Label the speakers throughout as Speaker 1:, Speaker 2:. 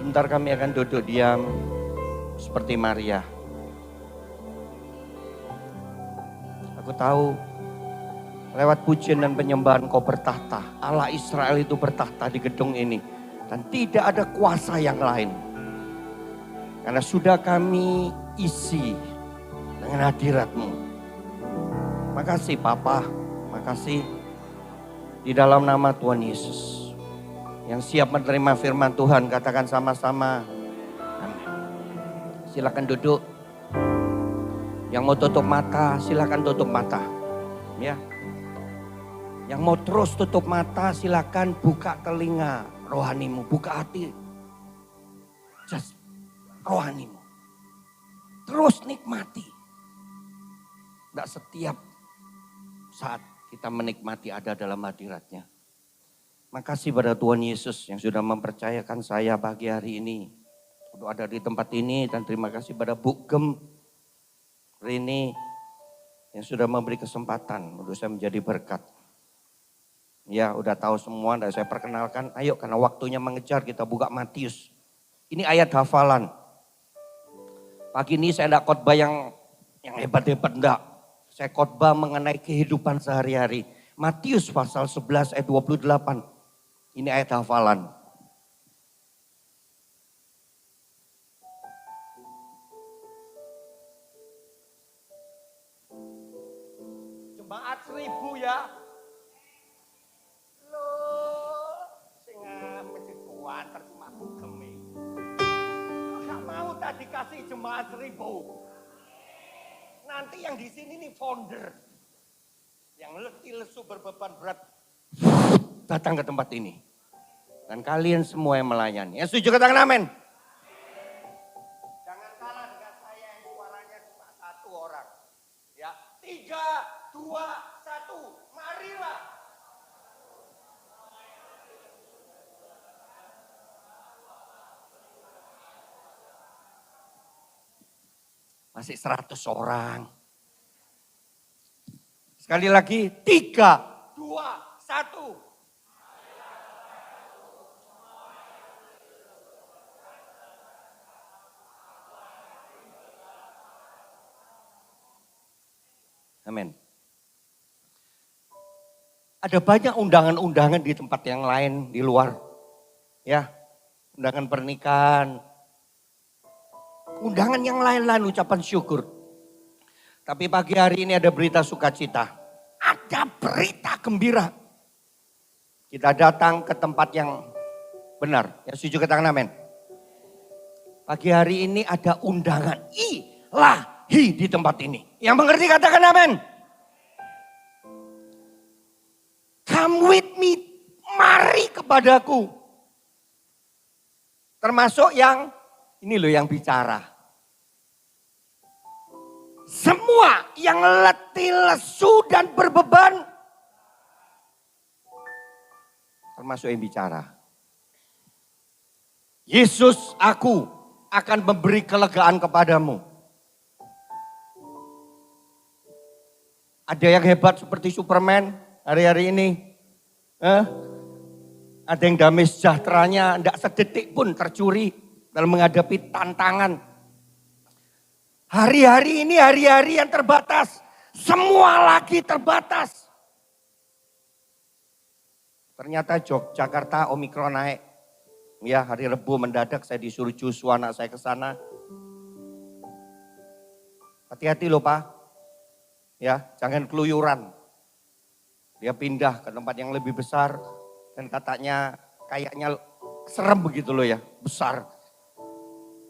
Speaker 1: Sebentar kami akan duduk diam seperti Maria. Aku tahu lewat pujian dan penyembahan Kau bertahta. Allah Israel itu bertahta di gedung ini. Dan tidak ada kuasa yang lain. Karena sudah kami isi dengan hadirat-Mu. Makasih Papa, makasih di dalam nama Tuhan Yesus. Yang siap menerima firman Tuhan, katakan sama-sama. Amin. Silakan duduk. Yang mau tutup mata, silakan tutup mata. Ya. Yang mau terus tutup mata, silakan buka telinga rohanimu, buka hati. Just rohanimu. Terus nikmati. Tidak setiap saat kita menikmati ada dalam hadiratnya. Makasih pada Tuhan Yesus yang sudah mempercayakan saya pagi hari ini untuk ada di tempat ini, dan terima kasih pada Bu Gem Rini yang sudah memberi kesempatan untuk saya menjadi berkat. Ya, udah tahu semua, dan saya perkenalkan. Ayo, karena waktunya mengejar, kita buka Matius. Ini ayat hafalan. Pagi ini saya tidak khotbah yang hebat-hebat, enggak. Saya khotbah mengenai kehidupan sehari-hari. Matius pasal 11 ayat 28. Ini ayat hafalan. Jemaat 1000 ya. Loh, sing mesti kuater cuma bugeme. Enggak mau tadi kasih jemaat 1000. Nanti yang di sini nih founder. Yang letih lesu berbeban berat datang ke tempat ini. Dan kalian semua yang melayani. Yang setuju katakan amin. Jangan kalah dengan saya yang suaranya cuma satu orang. Ya, 3, 2, 1, marilah. Masih 100 orang. Sekali lagi, 3, 2, 1. Amin. Ada banyak undangan-undangan di tempat yang lain, di luar. Ya, undangan pernikahan. Undangan yang lain-lain, ucapan syukur. Tapi pagi hari ini ada berita sukacita. Ada berita gembira. Kita datang ke tempat yang benar. Yang setuju katakan amin. Pagi hari ini ada undangan ilahi di tempat ini. Yang mengerti katakan amin. Come with me, mari kepadaku. Termasuk yang, ini loh yang bicara. Semua yang letih, lesu dan berbeban. Termasuk yang bicara. Yesus, aku akan memberi kelegaan kepadamu. Ada yang hebat seperti Superman hari-hari ini. Ada yang damai sejahteranya tidak sedetik pun tercuri dalam menghadapi tantangan. Hari-hari ini hari-hari yang terbatas. Semua lagi terbatas. Ternyata Jakarta Omikron naik. Ya, hari Rebu mendadak saya disuruh Joshua anak saya ke sana. Hati-hati loh Pak. Ya, jangan keluyuran. Dia pindah ke tempat yang lebih besar dan katanya kayaknya serem begitu loh ya, besar.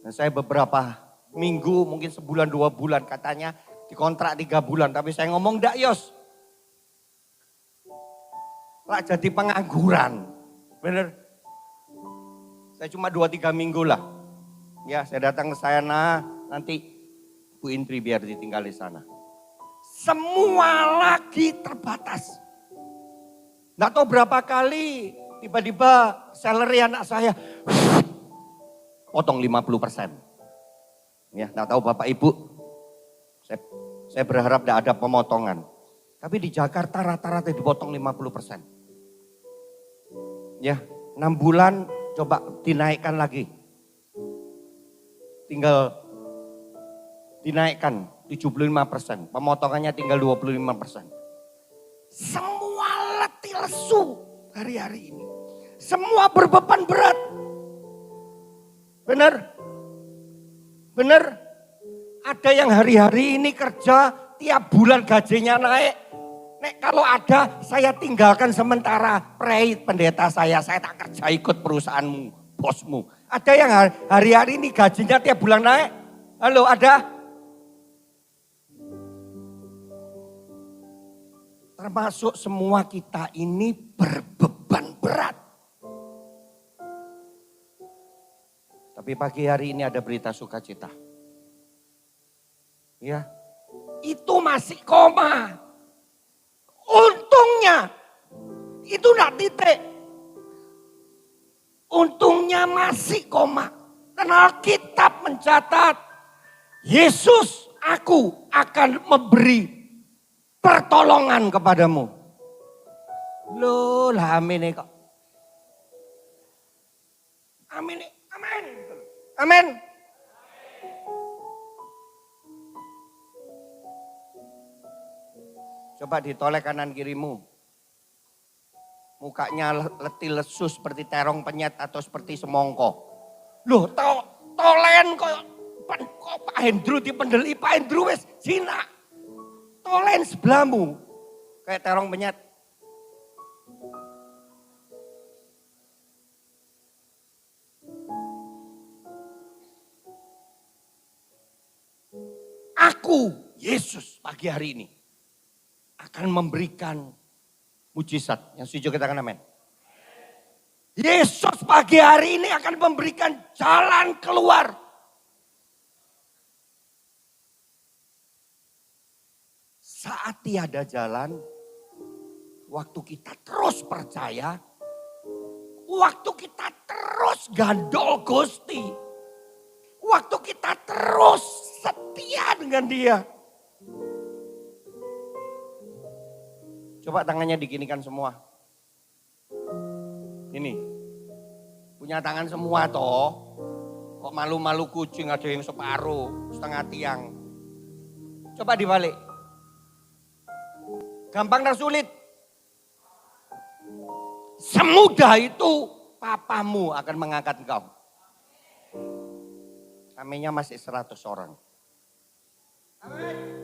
Speaker 1: Dan saya beberapa minggu, mungkin sebulan 2 bulan katanya dikontrak 3 bulan. Tapi saya ngomong enggak Yos. Lah jadi pengangguran. Bener. Saya cuma 2-3 minggu lah. Ya saya datang ke sana, nanti Bu Indri biar ditinggal di sana. Semua lagi terbatas. Nggak tahu berapa kali tiba-tiba salary anak saya potong 50%. Ya, nggak tahu Bapak Ibu. Saya berharap tidak ada pemotongan. Tapi di Jakarta rata-rata dipotong 50%. Ya, 6 bulan coba dinaikkan lagi. tinggal dinaikkan 75%, pemotongannya tinggal 25%. Semua letih lesu hari-hari ini. Semua berbeban berat. Benar? Benar? Ada yang hari-hari ini kerja tiap bulan gajinya naik. Nek kalau ada saya tinggalkan sementara, pray pendeta saya tak kerja ikut perusahaanmu, bosmu. Ada yang hari-hari ini gajinya tiap bulan naik. Halo, ada? Termasuk semua kita ini berbeban berat. Tapi pagi hari ini ada berita sukacita. Ya, itu masih koma. Untungnya, itu enggak titik. Untungnya masih koma. Karena Alkitab mencatat, Yesus, aku akan memberi pertolongan kepadamu. Loh lah amin kok. Amin, amin. Amin. Coba ditoleh kanan kirimu. Mukanya letih lesu seperti terong penyet atau seperti semongko. Loh tolen kok Pak Hendru dipendeli, Pak Hendru wis Cina. Tolen sebelahmu kayak terong penyet. Aku, Yesus pagi hari ini akan memberikan mujizat. Yang setuju katakan amin. Yesus pagi hari ini akan memberikan jalan keluar. Saat tiada jalan, waktu kita terus percaya, waktu kita terus gandol Gusti, waktu kita terus setia dengan Dia. Coba tangannya diginikan semua. Ini. Punya tangan semua toh. Kok malu-malu kucing ada yang separuh, setengah tiang. Coba dibalik. Gampang dan sulit. Semudah itu papamu akan mengangkat engkau. Aminnya masih 100 orang. Amin.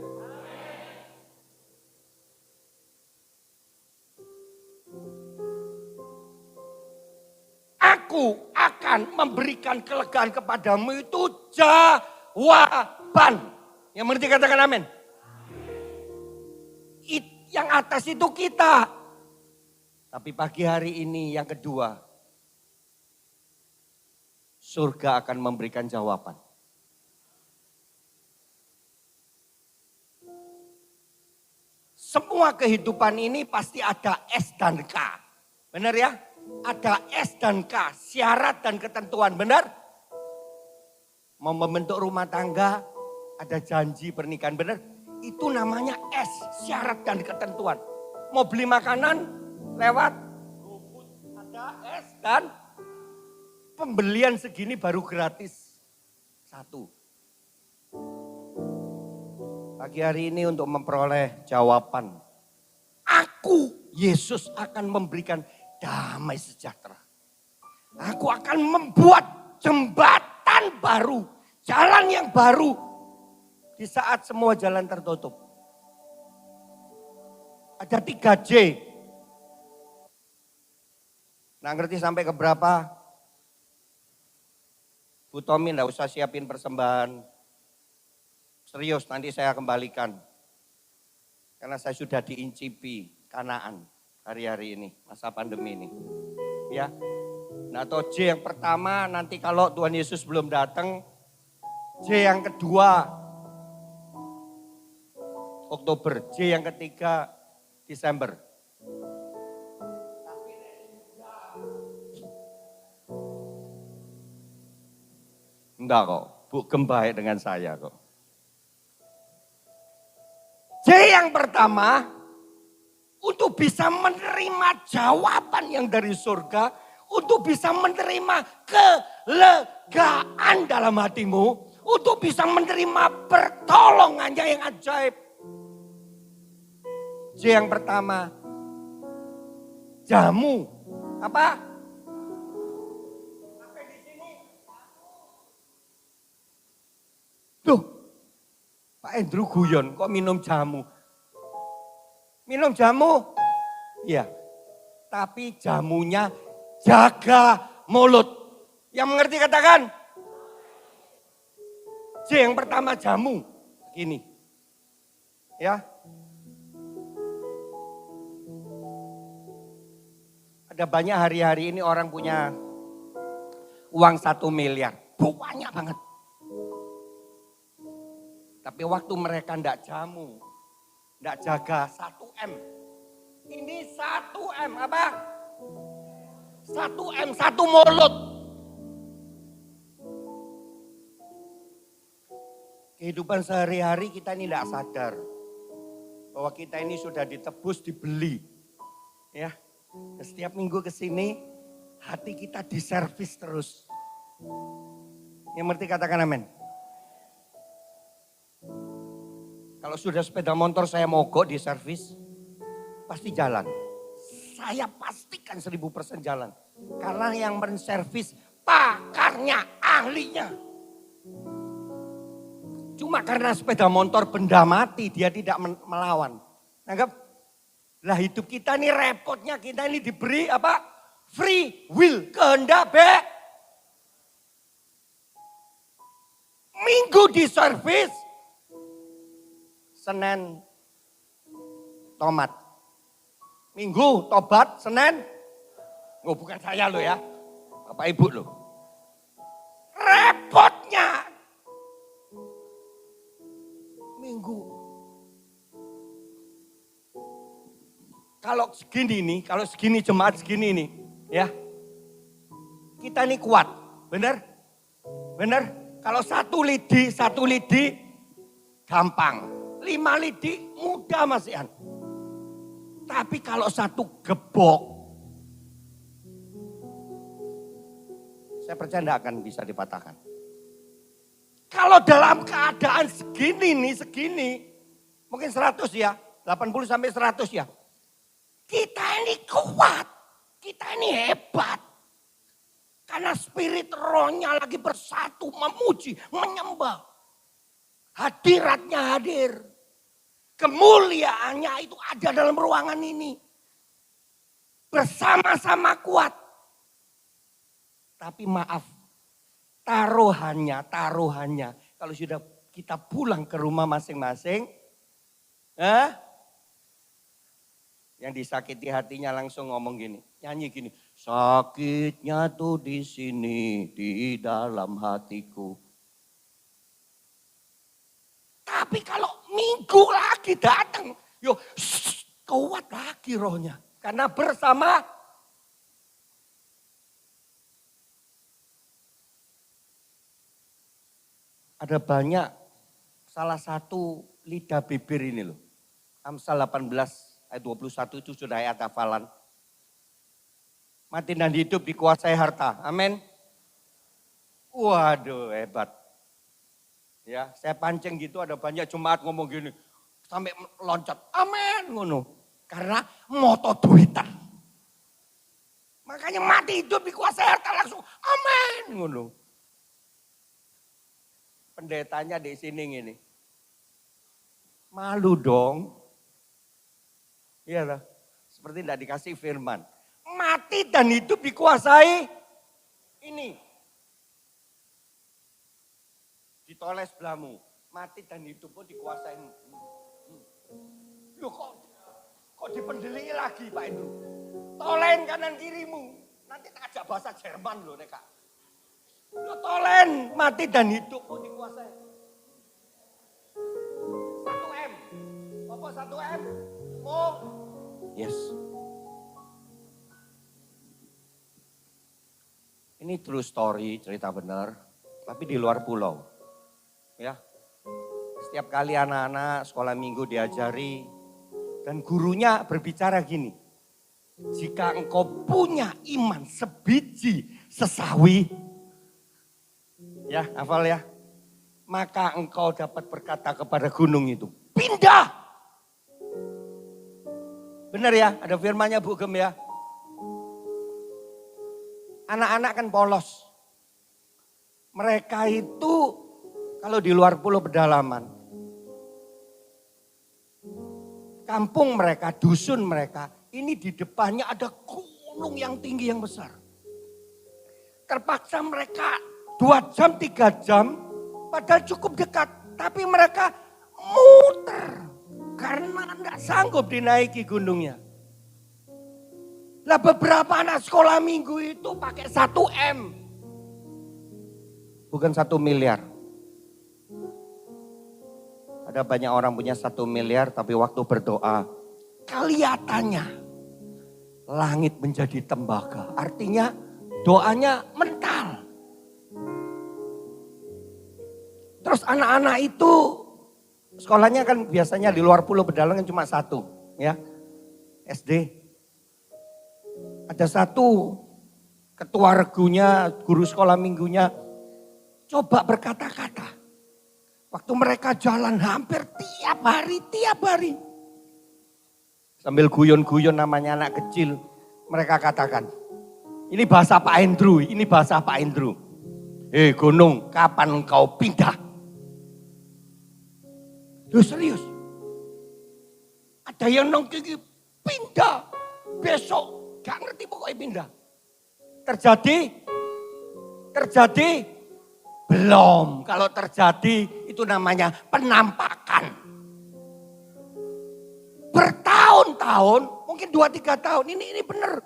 Speaker 1: Aku akan memberikan kelegaan kepadamu itu jawaban. Yang mengerti katakan amin. Yang atas itu kita. Tapi pagi hari ini yang kedua. Surga akan memberikan jawaban. Semua kehidupan ini pasti ada S dan K. Benar ya? Ada S dan K, syarat dan ketentuan, benar? Mau membentuk rumah tangga, ada janji pernikahan, benar? Itu namanya S, syarat dan ketentuan. Mau beli makanan, lewat GoFood, ada S dan pembelian segini baru gratis. 1. Pagi hari ini untuk memperoleh jawaban. Aku, Yesus akan memberikan damai sejahtera. Aku akan membuat jembatan baru, jalan yang baru di saat semua jalan tertutup. Ada 3J. Nah ngerti sampai ke berapa? Bu Tommy enggak usah siapin persembahan. Serius nanti saya kembalikan. Karena saya sudah diincipi Kanaan. Hari-hari ini, masa pandemi ini. Ya. Nah atau J yang pertama nanti kalau Tuhan Yesus belum datang. J yang kedua Oktober. J yang ketiga Desember. Enggak kok, Bu Gembaik dengan saya kok. J yang pertama. Untuk bisa menerima jawaban yang dari surga. Untuk bisa menerima kelegaan dalam hatimu. untuk bisa menerima pertolongannya yang ajaib. J yang pertama, jamu. Apa? Apa di sini? Duh, Pak Andrew guyon, kok minum jamu? Minum jamu? Iya. Tapi jamunya jaga mulut. Yang mengerti katakan? J yang pertama jamu. Gini. Ya. Ada banyak hari-hari ini orang punya uang 1 miliar. Banyak banget. Tapi waktu mereka ndak jamu, ndak jaga 1M. Ini 1M apa? 1M, 1 mulut. Kehidupan sehari-hari kita ini ndak sadar. Bahwa kita ini sudah ditebus, dibeli. Ya. Setiap minggu ke sini, hati kita diservis terus. Yang ngerti katakan amin. Kalau sudah sepeda motor saya mogok di servis, pasti jalan. Saya pastikan 1000% jalan. Karena yang menservis pakarnya, ahlinya. Cuma karena sepeda motor benda mati, dia tidak melawan. Anggap, lah hidup kita nih repotnya, kita ini diberi apa? Free will, kehendak Minggu di servis, Senin tomat. Minggu tobat, Senin. Oh bukan saya loh ya, Bapak Ibu loh. Repotnya. Minggu. Kalau segini jemaat segini nih, ya. Kita ini kuat, benar? Benar? Kalau 1 lidi gampang. 5 lidi mudah Mas Ian. Tapi kalau 1 gebok, saya percaya tidak akan bisa dipatahkan. Kalau dalam keadaan segini, mungkin 100 ya, 80 sampai 100 ya. Kita ini kuat, kita ini hebat. Karena spirit rohnya lagi bersatu, memuji, menyembah. Hadiratnya hadir. Kemuliaannya itu ada dalam ruangan ini. Bersama-sama kuat. Tapi maaf, taruhannya. Kalau sudah kita pulang ke rumah masing-masing. Yang disakiti hatinya langsung ngomong gini. Nyanyi gini. Sakitnya tuh di sini, di dalam hatiku. Tapi kalau minggu lagi datang, kuat lagi rohnya. Karena bersama ada banyak, salah satu lidah bibir ini loh. Amsal 18 ayat 21 itu sudah ayat hafalan. Mati dan hidup dikuasai harta. Amin. Waduh hebat. Ya, saya pancing gitu ada banyak jemaat ngomong gini. Sampai loncat. Amin. Ngono. Karena moto duitan. Makanya mati hidup dikuasai harta langsung. Amin. Ngono. Pendetanya di sini gini. Malu dong. Iya lah. Seperti tidak dikasih firman. Mati dan hidup dikuasai ini. Ditoles belahmu. Mati dan hidup pun dikuasai. Loh kok dipendeli lagi Pak Indro? Tolen kanan kirimu. Nanti tak ajak bahasa Jerman loh Neka. Loh tolen mati dan hidup pun dikuasai. 1M. Apa 1M? Oh. Yes. Ini true story, cerita benar. Tapi di luar pulau. Ya, setiap kali anak-anak sekolah minggu diajari dan gurunya berbicara gini. Jika engkau punya iman sebiji sesawi. Ya, hafal ya. maka engkau dapat berkata kepada gunung itu, pindah. Benar ya, ada firmannya Bu Gem ya. Anak-anak kan polos. Mereka itu kalau di luar pulau pedalaman, kampung mereka, dusun mereka, ini di depannya ada gunung yang tinggi yang besar. Terpaksa mereka 2 jam, 3 jam, padahal cukup dekat. Tapi mereka muter karena tidak sanggup dinaiki gunungnya. Lah beberapa anak sekolah minggu itu pakai 1 M. Bukan 1 miliar. Ada banyak orang punya 1 miliar tapi waktu berdoa kelihatannya langit menjadi tembaga. Artinya doanya mental. Terus anak-anak itu sekolahnya kan biasanya di luar pulau Pedalang kan cuma 1 ya. SD. Ada 1 ketua regunya, guru sekolah minggunya coba berkata-kata. Waktu mereka jalan hampir tiap hari. Sambil guyon-guyon namanya anak kecil. Mereka katakan, ini bahasa Pak Andrew, gunung, kapan engkau pindah? Loh serius? Ada yang nongki pindah, besok gak ngerti pokoknya pindah. Terjadi? Belum, kalau terjadi itu namanya penampakan. Bertahun-tahun, mungkin 2-3 tahun, ini benar.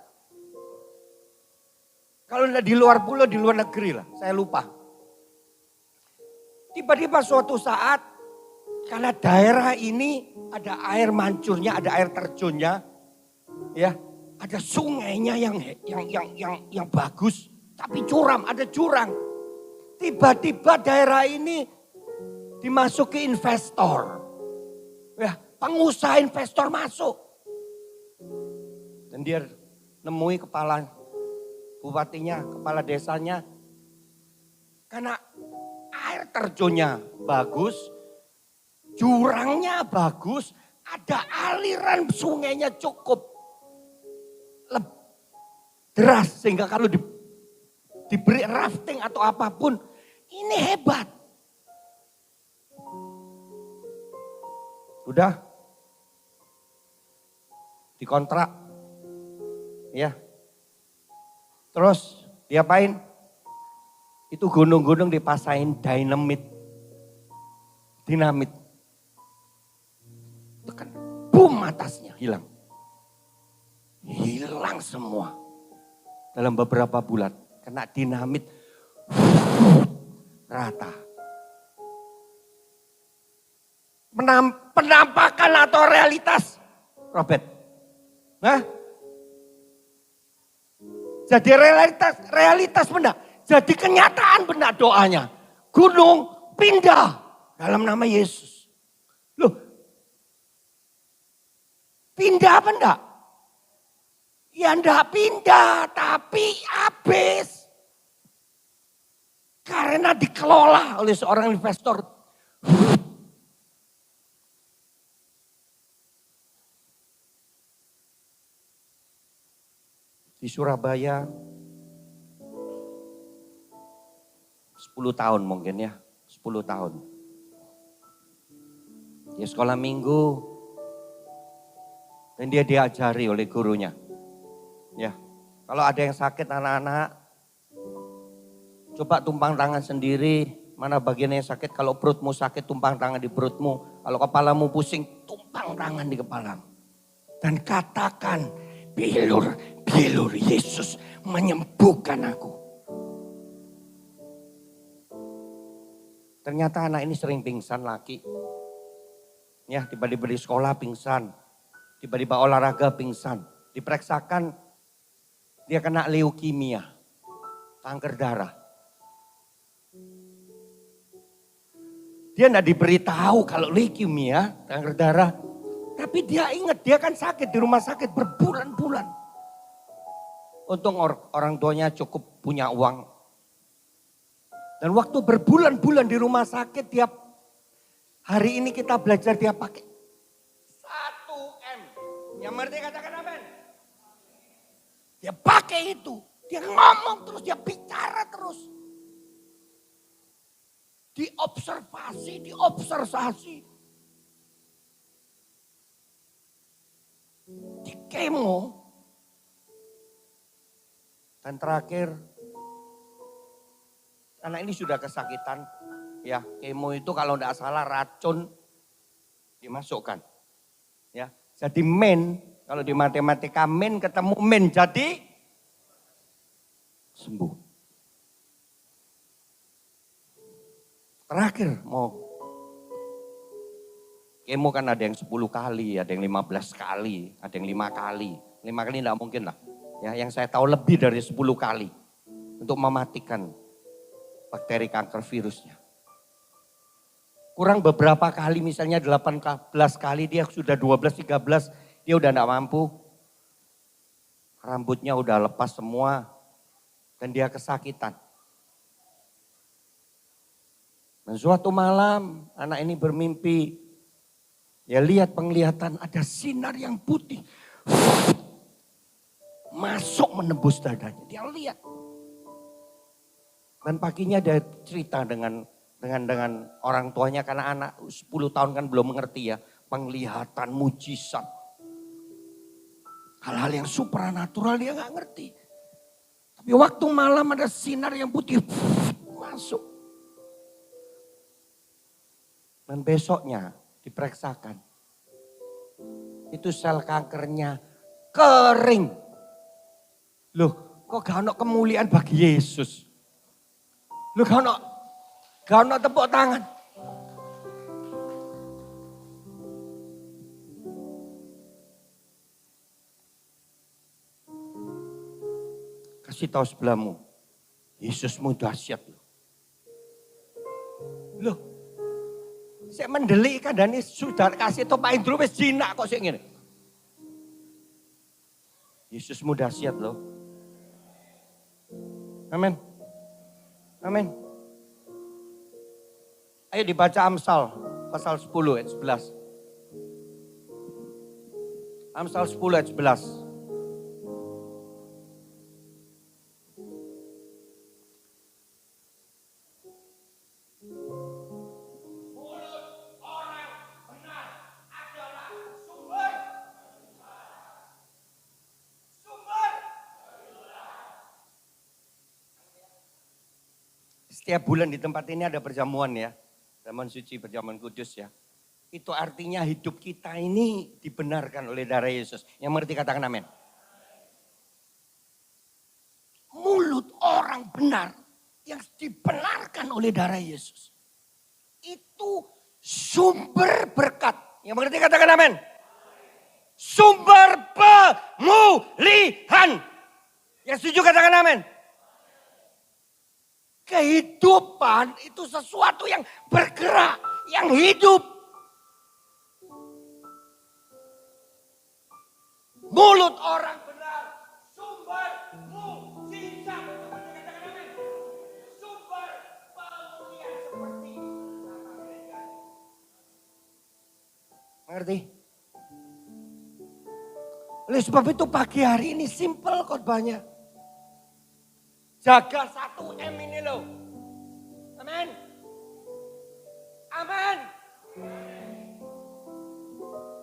Speaker 1: Kalau di luar pulau, di luar negeri lah, saya lupa. Tiba-tiba suatu saat, karena daerah ini ada air mancurnya, ada air terjunnya, ya, ada sungainya yang bagus, tapi curam, ada jurang. Tiba-tiba daerah ini dimasuki investor. Ya, pengusaha investor masuk. Dan dia nemui kepala bupatinya, kepala desanya. Karena air terjunnya bagus, jurangnya bagus, ada aliran sungainya cukup deras. Sehingga kalau diberi rafting atau apapun, ini hebat. Udah dikontrak. Ya. Terus diapain? Itu gunung-gunung dipasain dinamit. Itu kan boom atasnya hilang. Hilang semua. Dalam beberapa bulan kena dinamit. Rata. Penampakan atau realitas, Robert? Hah? Jadi realitas benar. Jadi kenyataan benar doanya. Gunung pindah dalam nama Yesus. Loh, pindah apa enggak? Ya enggak pindah, tapi habis. Karena dikelola oleh seorang investor. Di Surabaya 10 tahun mungkin ya, 10 tahun. Dia sekolah minggu dan dia diajari oleh gurunya. Ya, kalau ada yang sakit anak-anak, coba tumpang tangan sendiri, mana bagian yang sakit. Kalau perutmu sakit, tumpang tangan di perutmu. Kalau kepalamu pusing, tumpang tangan di kepalamu. Dan katakan, bilur Yesus menyembuhkan aku. Ternyata anak ini sering pingsan lagi. Ya, tiba-tiba di sekolah pingsan. Tiba-tiba olahraga pingsan. Diperiksakan, dia kena leukemia, kanker darah. Dia enggak diberitahu kalau leukemia, kanker darah. Tapi dia ingat, dia kan sakit di rumah sakit berbulan-bulan. Untung orang tuanya cukup punya uang. Dan waktu berbulan-bulan di rumah sakit, tiap hari ini kita belajar dia pakai 1M. Yang mengerti katakan amin. Dia pakai itu. Dia ngomong terus, dia bicara terus. Diobservasi, diobservasi. Di kemo. Dan terakhir, anak ini sudah kesakitan. Ya, kemo itu kalau tidak salah racun dimasukkan. Ya, jadi men, kalau di matematika men ketemu men jadi sembuh. Terakhir mau kemo kan ada yang 10 kali, ada yang 15 kali, ada yang 5 kali. 5 kali tidak mungkin lah. Ya, yang saya tahu lebih dari 10 kali untuk mematikan bakteri kanker virusnya. Kurang beberapa kali, misalnya 18 kali, dia sudah 12-13, dia udah tidak mampu. Rambutnya udah lepas semua dan dia kesakitan. Dan suatu malam anak ini bermimpi, dia lihat penglihatan ada sinar yang putih. Masuk menembus dadanya, dia lihat. Dan paginya dia cerita dengan orang tuanya karena anak 10 tahun kan belum mengerti ya. Penglihatan, mujizat. Hal-hal yang supranatural dia gak ngerti. Tapi waktu malam ada sinar yang putih masuk. Dan besoknya diperiksakan. Itu sel kankernya kering. Loh, kok gak ada kemuliaan bagi Yesus? Loh, gak ada tepuk tangan. Kasih tahu sebelahmu, Yesusmu dahsyat loh. Loh, saya mendelik kan dan sudah kasih tahu Pak Indro wis jinak kok sik ngene. Yesusmu dahsyat loh. Amin. Amin. Ayo dibaca Amsal pasal 10 ayat 11. Amsal 10 ayat 11. Setiap bulan di tempat ini ada perjamuan ya. Perjamuan suci, perjamuan kudus ya. Itu artinya hidup kita ini dibenarkan oleh darah Yesus. Yang mengerti katakan amin. Mulut orang benar yang dibenarkan oleh darah Yesus. Itu sumber berkat. Yang mengerti katakan amin. Sumber pemulihan. Yang setuju katakan amin. Kehidupan itu sesuatu yang bergerak, yang hidup. Mulut orang benar, sumber mujizat. Sumber pemulihan seperti mengerti? Oleh sebab itu pagi hari ini simple khotbahnya. Jaga 1M ini loh. Amin. Amin.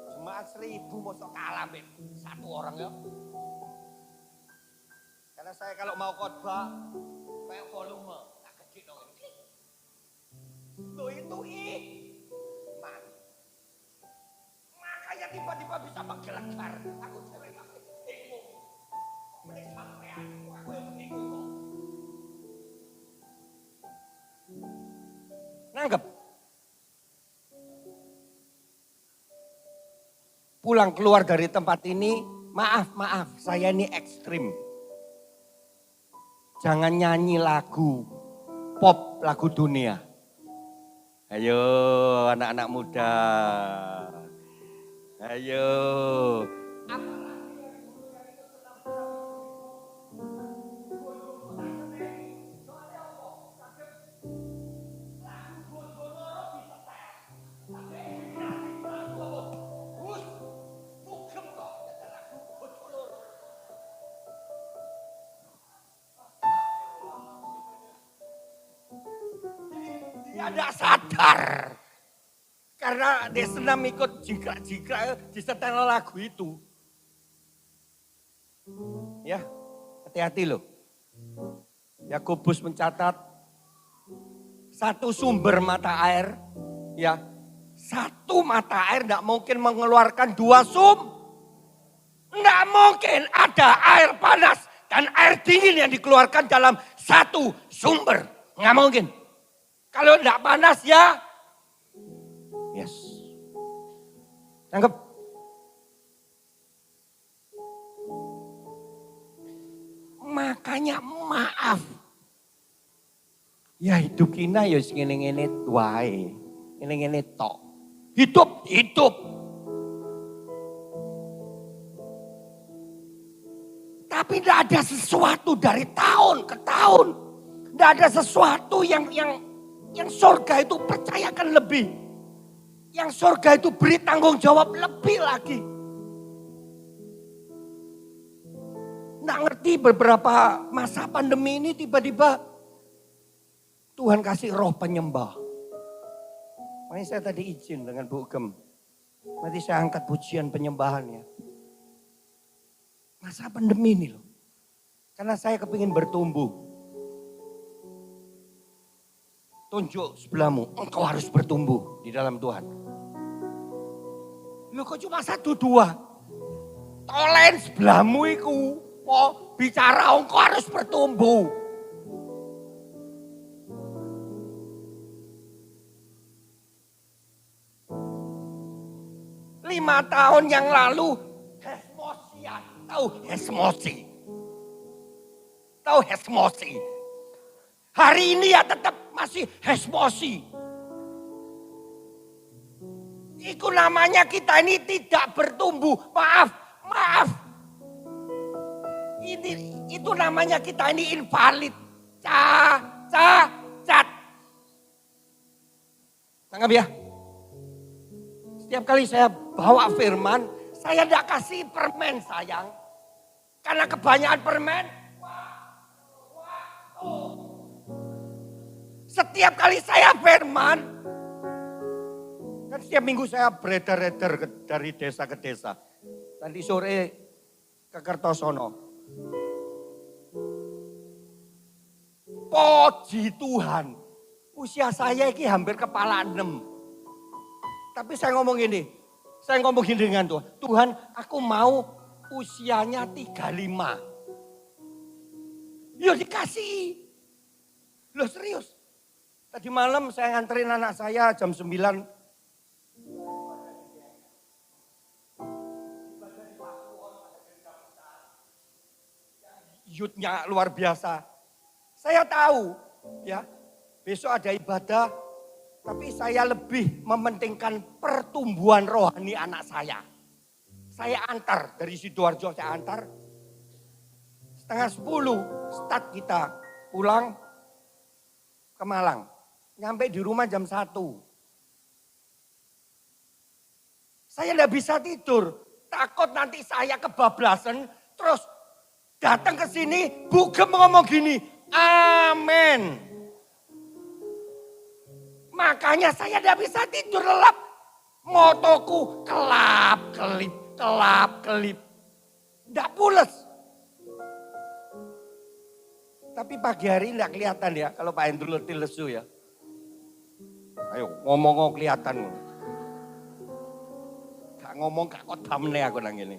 Speaker 1: Jemaat 1000 mosok kalah Ben. Satu orang ya. Karena saya kalau mau khotbah kayak volume tak kecil dong. Loh itu iman. Makanya tiba-tiba bisa menggelegar. Aku cewek kasih bingung. Mending sampai aku yang bingung kok. Nangkep. Pulang keluar dari tempat ini, maaf, saya ini ekstrim. Jangan nyanyi lagu pop, lagu dunia. Ayo anak-anak muda. Ayo. tidak sadar. Karena dia senam ikut jingkrak-jingkrak di setel lagu itu. Ya, hati-hati loh. Yakobus mencatat satu sumber mata air, ya, satu mata air tidak mungkin mengeluarkan dua Tidak mungkin ada air panas dan air dingin yang dikeluarkan dalam satu sumber. Nggak mungkin. Kalau tidak panas ya, yes. Tangkap. Makanya maaf. Ya hidup kita ya ngene-ngene wae. Ngene-ngene tok. Hidup. Tapi tidak ada sesuatu dari tahun ke tahun. Tidak ada sesuatu yang surga itu percayakan lebih. Yang surga itu beri tanggung jawab lebih lagi. Nggak ngerti beberapa masa pandemi ini tiba-tiba Tuhan kasih roh penyembah. Makanya saya tadi izin dengan Bu Gem. Nanti saya angkat pujian penyembahannya. Masa pandemi ini loh. Karena saya kepingin bertumbuh. Tunjuk sebelahmu, engkau harus bertumbuh di dalam Tuhan. Loh kok cuma 1, 2. Tolen sebelahmu iku. Oh, bicara engkau harus bertumbuh. Lima tahun yang lalu, Hesmosian. Tahu Hesmosi? Tahu Hesmosi? Hari ini ya tetap masih Hesmosi. Itu namanya kita ini tidak bertumbuh. Maaf. Itu namanya kita ini invalid. Cat. Tanggap ya. Setiap kali saya bawa firman, saya tidak kasih permen sayang. Karena kebanyakan permen. Setiap kali saya firman, kan setiap minggu saya beredar-edar dari desa ke desa. Tadi sore ke Kertosono. Puji Tuhan, usia saya ini hampir kepala 6. Tapi saya ngomong gini dengan Tuhan. Tuhan, aku mau usianya 35. Ya dikasih. Loh serius. Tadi malam saya nganterin anak saya jam 9. Youth-nya luar biasa. Saya tahu ya, besok ada ibadah. Tapi saya lebih mementingkan pertumbuhan rohani anak saya. Saya antar dari Sidoarjo, saya antar. 9:30 start kita pulang ke Malang. Nyampe di rumah jam 1. Saya tidak bisa tidur. Takut nanti saya kebablasan. Terus datang ke sini, Bu Gem ngomong gini. Amin. Makanya saya tidak bisa tidur lelap. Motoku kelap-kelip. Tidak pules. Tapi pagi hari tidak kelihatan ya. Kalau Pak Hendro letih lesu ya. Ayo ngomong kelihatan. Gak ngomong gak kodam nih aku nang ini.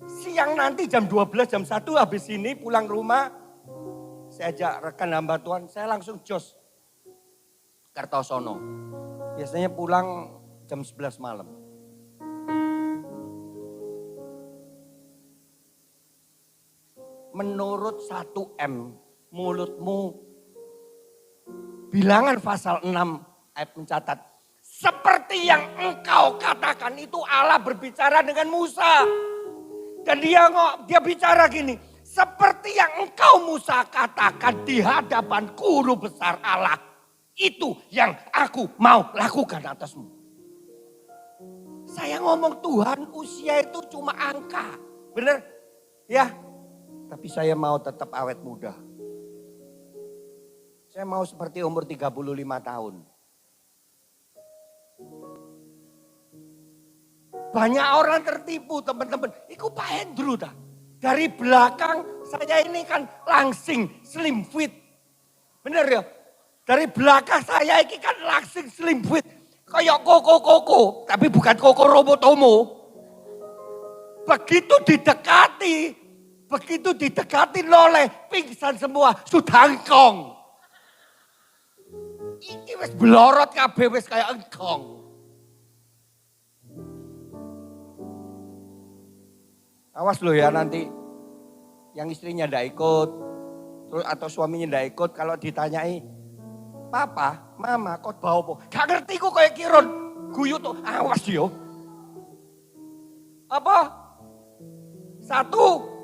Speaker 1: Siang nanti jam 12, jam 1 habis ini pulang rumah. Saya ajak rekan hamba Tuhan, saya langsung jos Kertosono. Biasanya pulang jam 11 malam. Menurut 1M, mulutmu, bilangan pasal 6 ayat mencatat. Seperti yang engkau katakan itu Allah berbicara dengan Musa. Dan dia bicara gini, seperti yang engkau Musa katakan di hadapan guru besar Allah. Itu yang aku mau lakukan atasmu. Saya ngomong Tuhan usia itu cuma angka. Benar? Ya. Tapi saya mau tetap awet muda. Saya mau seperti umur 35 tahun. Banyak orang tertipu teman-teman. Iku Pak Hendro dah. Dari belakang saya ini kan langsing, slim fit. Bener ya? Dari belakang saya ini kan langsing, slim fit. Kayak koko-koko, tapi bukan koko Robotomo. Begitu didekati oleh pingsan semua, sudah engkong. Ini wis belorot kabeh wis kayak engkong. Awas loh ya nanti yang istrinya ndak ikut terus atau suaminya ndak ikut kalau ditanyai, "Papa, Mama, kok bau apa?" Gak ngerti kok kayak kiron. Guyu tuh, awas yo. Apa? Satu.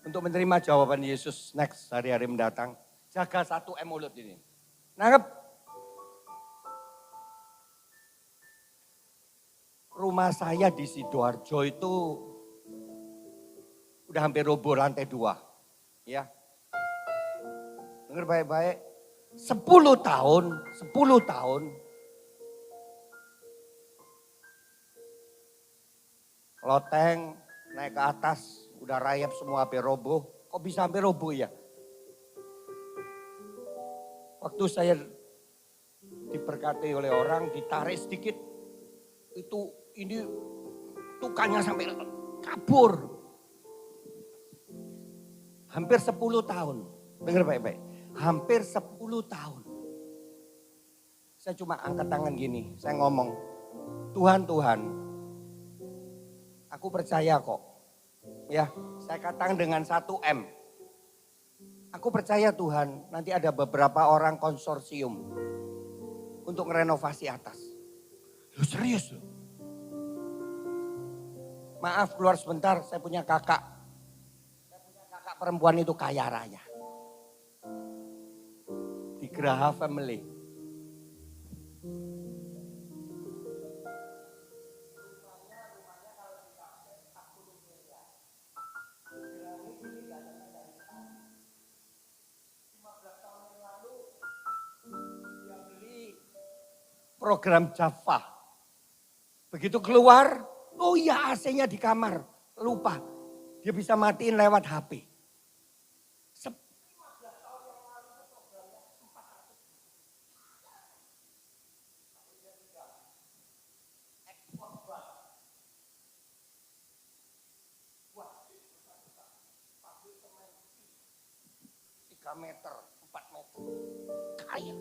Speaker 1: Untuk menerima jawaban Yesus next hari-hari mendatang. Jaga 1M mulut ini. Nangkep? Rumah saya di Sidoarjo itu udah hampir roboh lantai 2. Ya. Dengar baik-baik. 10 tahun. Loteng, naik ke atas, udah rayap semua hampir roboh. Kok bisa hampir roboh ya? Waktu saya diberkati oleh orang, ditarik sedikit, ini tukangnya sampai kabur. Hampir 10 tahun. Dengar baik-baik. Hampir 10 tahun. Saya cuma angkat tangan gini, saya ngomong, Tuhan, aku percaya kok. Ya, saya katakan dengan 1M. Aku percaya Tuhan, nanti ada beberapa orang konsorsium untuk merenovasi atas. Lu serius lu? Maaf keluar sebentar, saya punya kakak. Perempuan itu kaya raya. Di Graha Family. Program Java. Begitu keluar, oh iya AC-nya di kamar. Lupa, dia bisa matiin lewat HP. Meter, 4 meter. Kaya.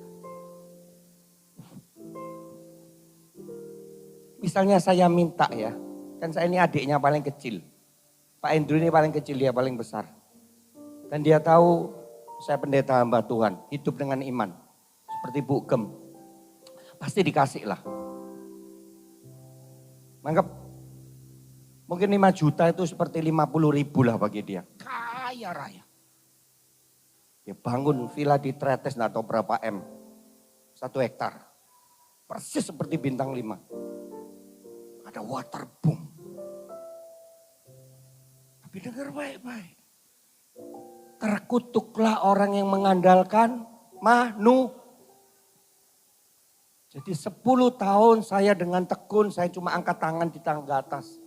Speaker 1: Misalnya saya minta ya, kan saya ini adiknya paling kecil. Pak Hendro ini paling kecil, dia paling besar. Dan dia tahu saya pendeta hamba Tuhan, hidup dengan iman. Seperti Bu Gem. Pasti dikasih lah. Anggap mungkin 5 juta itu seperti 50.000 lah bagi dia. Kaya raya. Dia bangun villa di Tretes nggak tahu berapa M. 1 hektar. Persis seperti bintang 5. Ada waterboom. Tapi dengar baik-baik. Terkutuklah orang yang mengandalkan Jadi 10 tahun saya dengan tekun, saya cuma angkat tangan di tangga atas.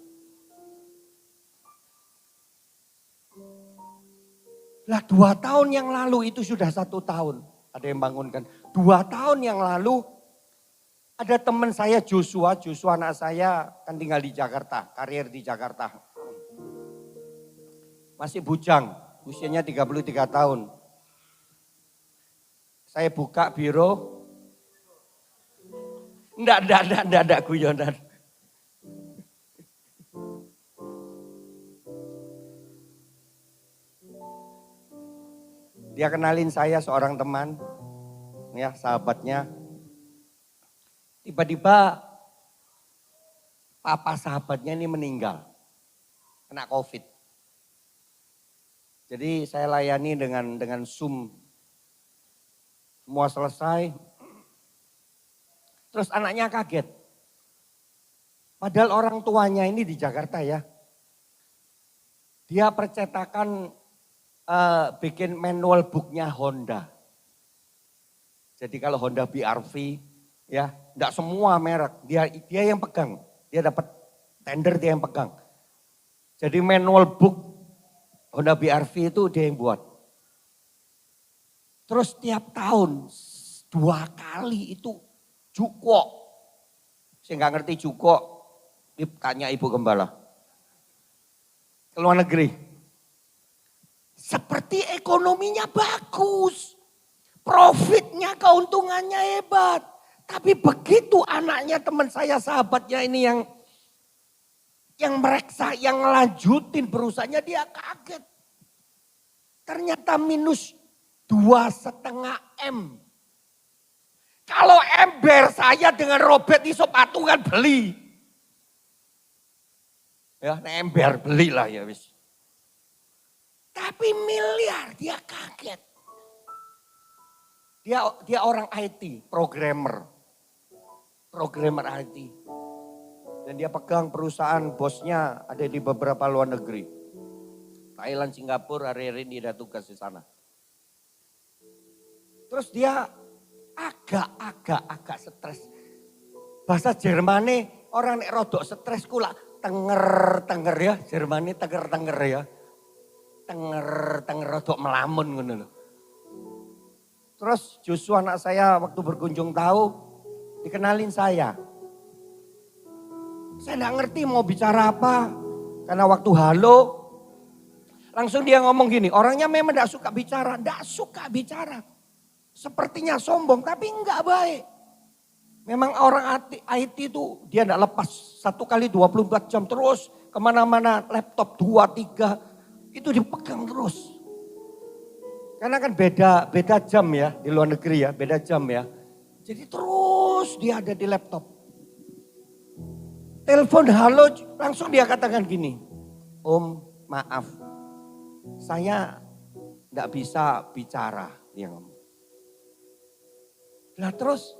Speaker 1: Lah 2 tahun yang lalu itu sudah 1 tahun. Ada yang bangunkan. 2 tahun yang lalu ada teman saya Joshua anak saya kan tinggal di Jakarta, karier di Jakarta. Masih bujang, usianya 33 tahun. Saya buka biro. Enggak guyonan. Dia kenalin saya seorang teman, ya sahabatnya. Tiba-tiba papa sahabatnya ini meninggal, kena COVID. Jadi saya layani dengan Zoom. Semua selesai. Terus anaknya kaget. Padahal orang tuanya ini di Jakarta ya. Dia percetakan bikin manual booknya Honda. Jadi kalau Honda BR-V ya, enggak semua merek, dia yang pegang. Dia dapat tender, dia yang pegang. Jadi manual book Honda BR-V itu dia yang buat. Terus tiap tahun 2 kali itu juko. Saya nggak ngerti juko, tanya Ibu Gembala. Ke luar negeri. Seperti ekonominya bagus. Profitnya, keuntungannya hebat. Tapi begitu anaknya teman saya, sahabatnya ini yang mereksa, yang ngelanjutin perusahaannya, dia kaget. Ternyata minus 2,5 M. Kalau ember saya dengan Robert iso patungan beli. Ya, ember belilah ya wis. Tapi miliar, dia kaget. Dia orang IT, programmer IT. Dan dia pegang perusahaan, bosnya ada di beberapa luar negeri. Thailand, Singapura, hari-hari ini dia tugas di sana. Terus dia agak stres. Bahasa Jermane orang nek rodok stres kula tenger ya, Jermane tenger ya. Tenger rodok melamun ngono lho. Terus Joshua anak saya waktu berkunjung tahu dikenalin saya. Saya enggak ngerti mau bicara apa. Karena waktu halo langsung dia ngomong gini, orangnya memang enggak suka bicara. Sepertinya sombong tapi enggak baik. Memang orang IT itu dia enggak lepas 1 kali 24 jam terus kemana-mana, laptop 2, 3 itu dipegang terus. Karena kan beda jam ya di luar negeri ya, beda jam ya. Jadi terus dia ada di laptop. Telepon halo langsung dia katakan gini, Om maaf saya enggak bisa bicara, dia ngomong. Nah terus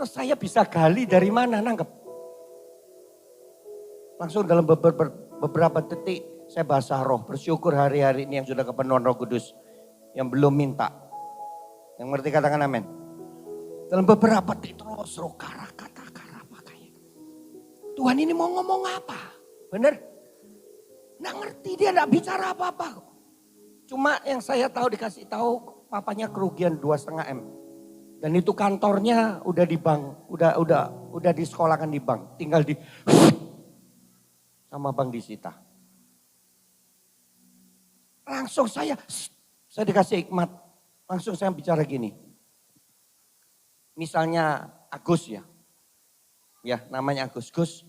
Speaker 1: saya bisa gali dari mana, nangkep. Langsung dalam beberapa detik saya basah roh, bersyukur hari-hari ini yang sudah kepenuhan Roh Kudus, yang belum minta. Yang ngerti katakan amin. Dalam beberapa detik terus roh kata apa kayak. Tuhan ini mau ngomong apa? Bener? Nggak ngerti, dia nggak bicara apa-apa. Cuma yang saya tahu dikasih tahu papanya kerugian 2,5 M. Dan itu kantornya udah di bank, udah disekolahkan di bank, tinggal di sama bank disita. Langsung saya dikasih hikmat, langsung saya bicara gini. Misalnya Agus ya namanya Agus, Gus,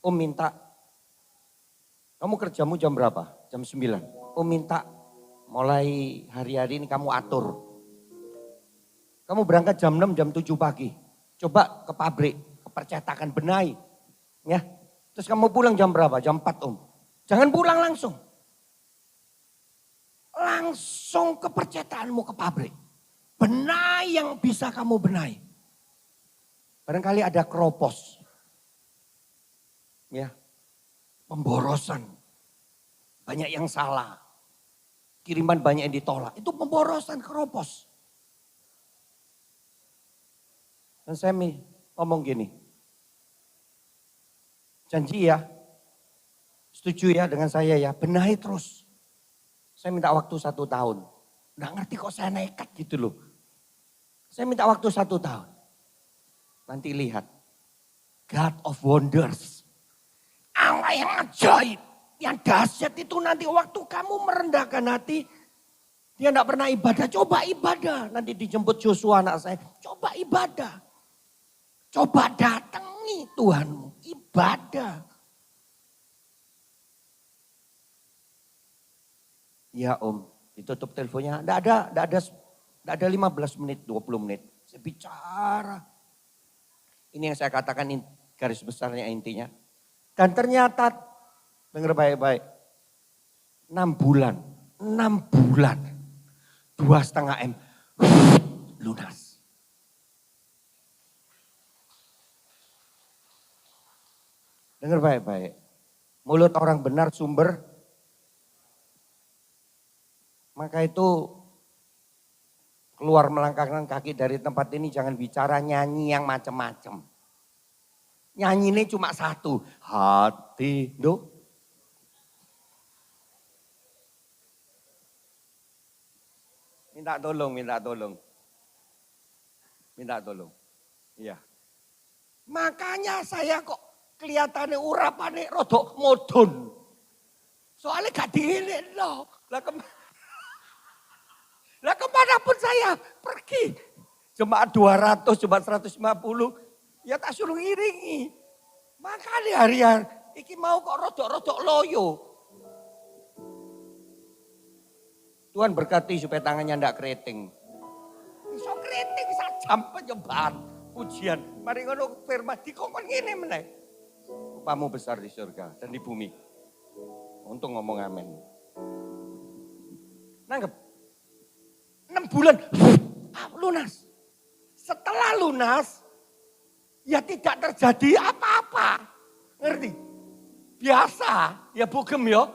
Speaker 1: Om minta, kamu kerjamu jam berapa? Jam 9. Om minta mulai hari-hari ini kamu atur. Kamu berangkat jam 6, jam 7 pagi. Coba ke pabrik, ke percetakan benahi. Ya. Terus kamu pulang jam berapa? Jam 4 Om. Jangan pulang langsung. Langsung ke percetakanmu ke pabrik. Benahi yang bisa kamu benahi. Barangkali ada keropos. Ya. Pemborosan. Banyak yang salah. Kiriman banyak yang ditolak. Itu pemborosan, keropos. Dan saya ngomong gini, janji ya, setuju ya dengan saya ya, benahi terus. Saya minta waktu 1 tahun. Nggak ngerti kok saya nekat gitu loh. Saya minta waktu 1 tahun. Nanti lihat, God of Wonders. Allah yang ajaib, yang dahsyat itu nanti waktu kamu merendahkan hati, dia nggak pernah ibadah, coba ibadah. Nanti dijemput Joshua anak saya, coba ibadah. Coba datangi Tuhanmu, ibadah. Ya Om, ditutup teleponnya. Enggak ada 15 menit, 20 menit. Saya bicara. Ini yang saya katakan garis besarnya intinya. Dan ternyata, dengar baik-baik. 6 bulan, 2,5 M, lunas. Dengar baik-baik. Mulut orang benar sumber. Maka itu keluar melangkahkan kaki dari tempat ini jangan bicara nyanyi yang macam-macam. Nyanyi ini cuma satu. Hati. Duh. Minta tolong, minta tolong. Minta tolong. Iya. Makanya saya kok kelihatannya urapane rodok modun. Soalnya gak diilik loh. Lah kemanapun saya pergi. Jemaat 200, jemaat 150. Ya tak suruh iringi. Makanya hari-hari. Iki mau kok rodok-rodok loyo. Tuhan berkati supaya tangannya ndak keriting. Iso keriting sajam penyembahan. Pujian. Mari ngono firman dikongkon ngene meneh. Upamu besar di surga dan di bumi. Untung ngomong amin. Nanggep. 6 bulan lunas. Setelah lunas ya tidak terjadi apa-apa. Ngerti? Biasa ya Bu Gem ya.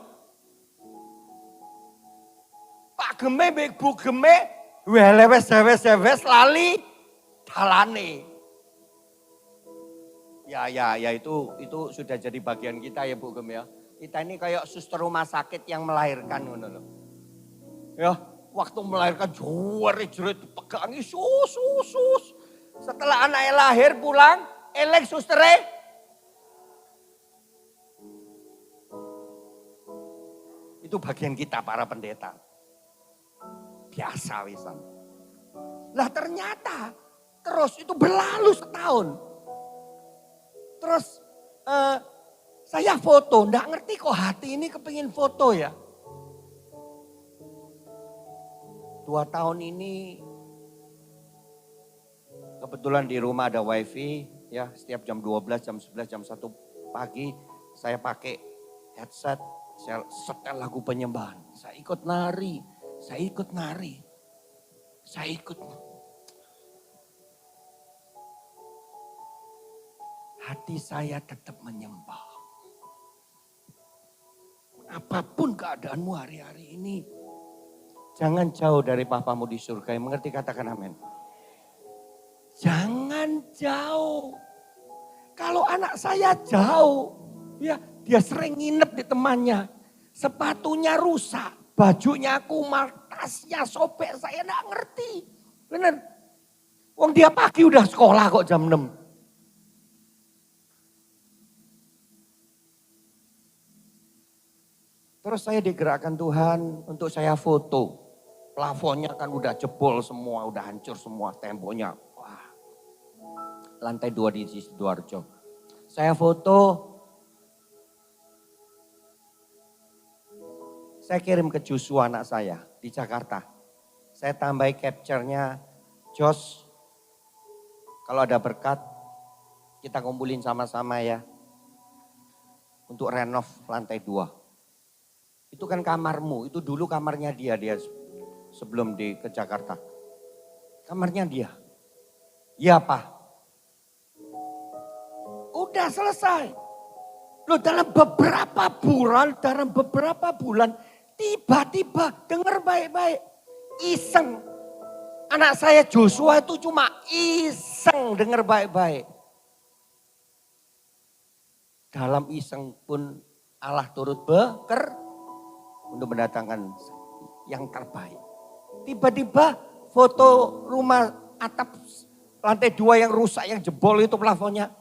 Speaker 1: Pak Geme, Bu Geme, wes lali dalane. Ya itu sudah jadi bagian kita ya Bu Gem ya. Kita ini kayak suster rumah sakit yang melahirkan ngono loh. Ya, waktu melahirkan jerit pegangi sus. Setelah anaknya lahir pulang, elek sustere. Itu bagian kita para pendeta. Biasa wisan. Lah ternyata terus itu berlalu setahun. Terus saya foto, nggak ngerti kok hati ini kepingin foto ya. 2 tahun ini kebetulan di rumah ada wifi ya, setiap jam 12, jam 11, jam 1 pagi saya pakai headset, saya setel lagu penyembahan. Saya ikut nari. Hati saya tetap menyembah. Apapun keadaanmu hari-hari ini, jangan jauh dari Papamu di surga. Yang mengerti katakan amin. Jangan jauh. Kalau anak saya jauh, ya dia sering nginep di temannya. Sepatunya rusak, bajunya kumal, tasnya sobek, saya enggak ngerti. Bener. Wong dia pagi udah sekolah kok jam 6. Terus saya digerakkan Tuhan untuk saya foto. Plafonnya kan udah jebol semua, udah hancur semua temboknya. Wah. Lantai 2 di Sidoarjo. Saya foto. Saya kirim ke Joshua anak saya di Jakarta. Saya tambahi capture-nya, Jos, kalau ada berkat, kita kumpulin sama-sama ya. Untuk renov lantai 2. Itu kan kamarmu, itu dulu kamarnya dia sebelum ke Jakarta. Kamarnya dia. Iya Pak. Udah selesai. Loh dalam beberapa bulan, tiba-tiba dengar baik-baik. Iseng. Anak saya Joshua itu cuma iseng dengar baik-baik. Dalam iseng pun Allah turut untuk mendatangkan yang terbaik. Tiba-tiba foto rumah atap lantai 2 yang rusak, yang jebol itu plafonnya.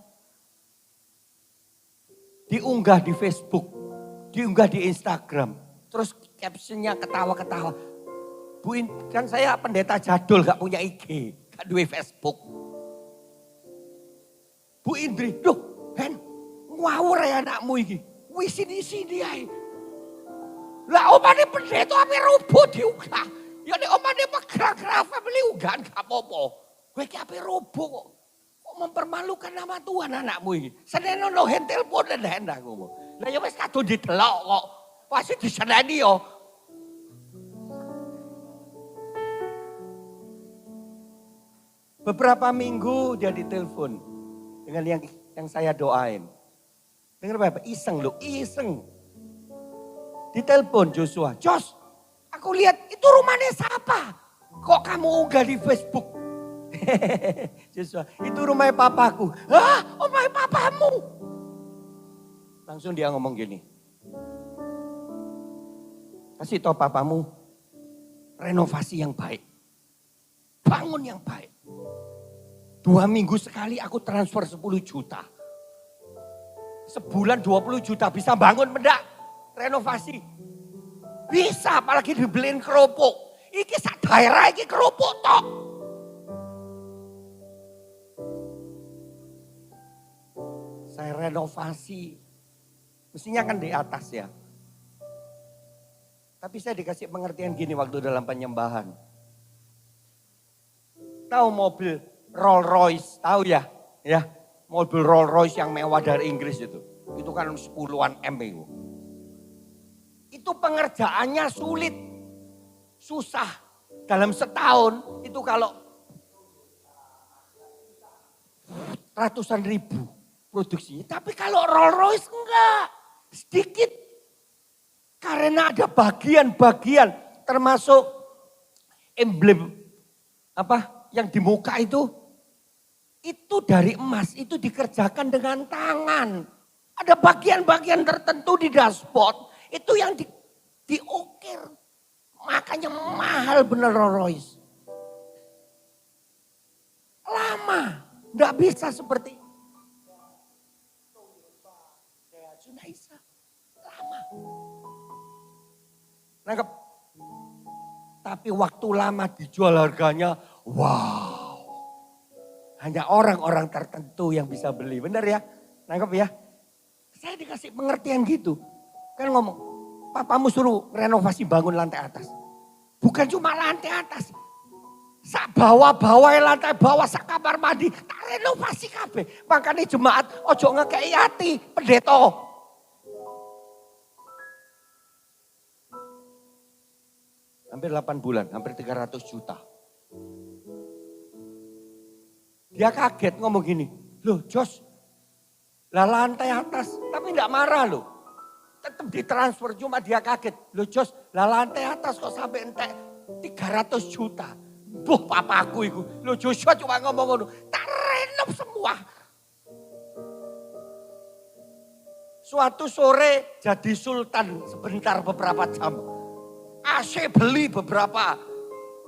Speaker 1: Diunggah di Facebook, diunggah di Instagram. Terus captionnya ketawa-ketawa. Kan saya pendeta jadul gak punya IG, gak duwe Facebook. Bu Indri, duh Ben, ngawur ya anakmu iki. Wis sini ae. Lah omane pendeta ape rubuh diunggah. Ya nek omane pegraf beli unggahan gak apa-apa. Kowe iki ape rubuh kok. Kok mempermalukan nama Tuhan anakmu iki. Senene ono telepon ndak aku. Lah ya wis kadung didelok kok. Pasti diseneni yo. Beberapa minggu dia ditelepon dengan yang saya doain. Dengar Bapak, iseng loh, iseng. Ditelepon Joshua, Jos, aku lihat itu rumahnya siapa? Kok kamu unggah di Facebook? Joshua, itu rumahnya papaku. Hah, rumahnya papamu? Langsung dia ngomong gini, kasih tahu papamu renovasi yang baik. Bangun yang baik. 2 minggu sekali aku transfer 10 juta. Sebulan 20 juta bisa bangun mendak? Renovasi. Bisa, apalagi dibeliin kerupuk. Iki sak daerah iki kerupuk tok. Saya renovasi. Mestinya kan di atas ya. Tapi saya dikasih pengertian gini waktu dalam penyembahan. Tahu mobil Rolls Royce, tahu ya? Ya, mobil Rolls Royce yang mewah dari Inggris itu. Itu kan 10-an M itu. Itu pengerjaannya sulit, susah. Dalam setahun itu kalau ratusan ribu produksinya. Tapi kalau Rolls Royce enggak, sedikit. Karena ada bagian-bagian termasuk emblem apa yang di muka itu dari emas, itu dikerjakan dengan tangan. Ada bagian-bagian tertentu di dashboard. Itu yang diukir. Makanya mahal bener Rolls Royce. Lama. Gak bisa seperti. Lama. Nangkep. Tapi waktu lama dijual harganya. Wow. Hanya orang-orang tertentu yang bisa beli. Bener ya? Nangkep ya? Saya dikasih pengertian gitu. Kan ngomong, papamu suruh renovasi bangun lantai atas. Bukan cuma lantai atas. Sak bawah-bawah lantai bawah sak kamar mandi. Tak renovasi kabeh. Makanya jemaat ojo ngekei hati pendeta. Hampir 8 bulan, hampir 300 juta. Dia kaget ngomong gini, loh Jos, lah lantai atas tapi enggak marah loh. Tetap ditransfer, cuma dia kaget. Loh Jos, lah lantai atas kok sampai entek 300 juta. Buh papaku itu. Loh Joshua cuma ngomong, tak renov semua. Suatu sore jadi sultan sebentar beberapa jam. AC beli beberapa.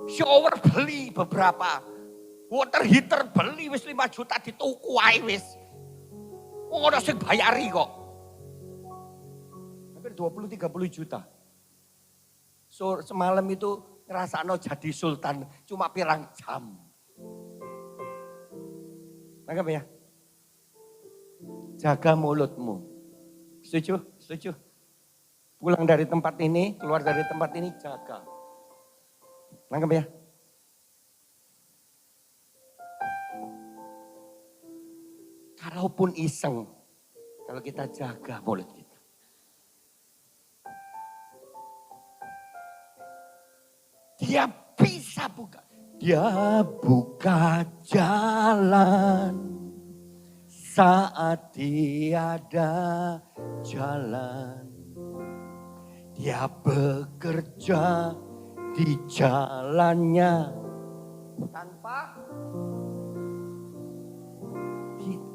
Speaker 1: Shower beli beberapa. Water heater beli wis 5 juta dituku wae wis. Ora sing bayari kok. 20-30 juta. So, semalam itu ngerasano jadi sultan cuma pirang jam. Nangkep ya? Jaga mulutmu. Setuju? Setuju? Pulang dari tempat ini, keluar dari tempat ini, jaga. Nangkep ya? Kalaupun iseng, kalau kita jaga mulut kita. Dia bisa buka. Dia buka jalan saat tiada jalan. Dia bekerja di jalannya tanpa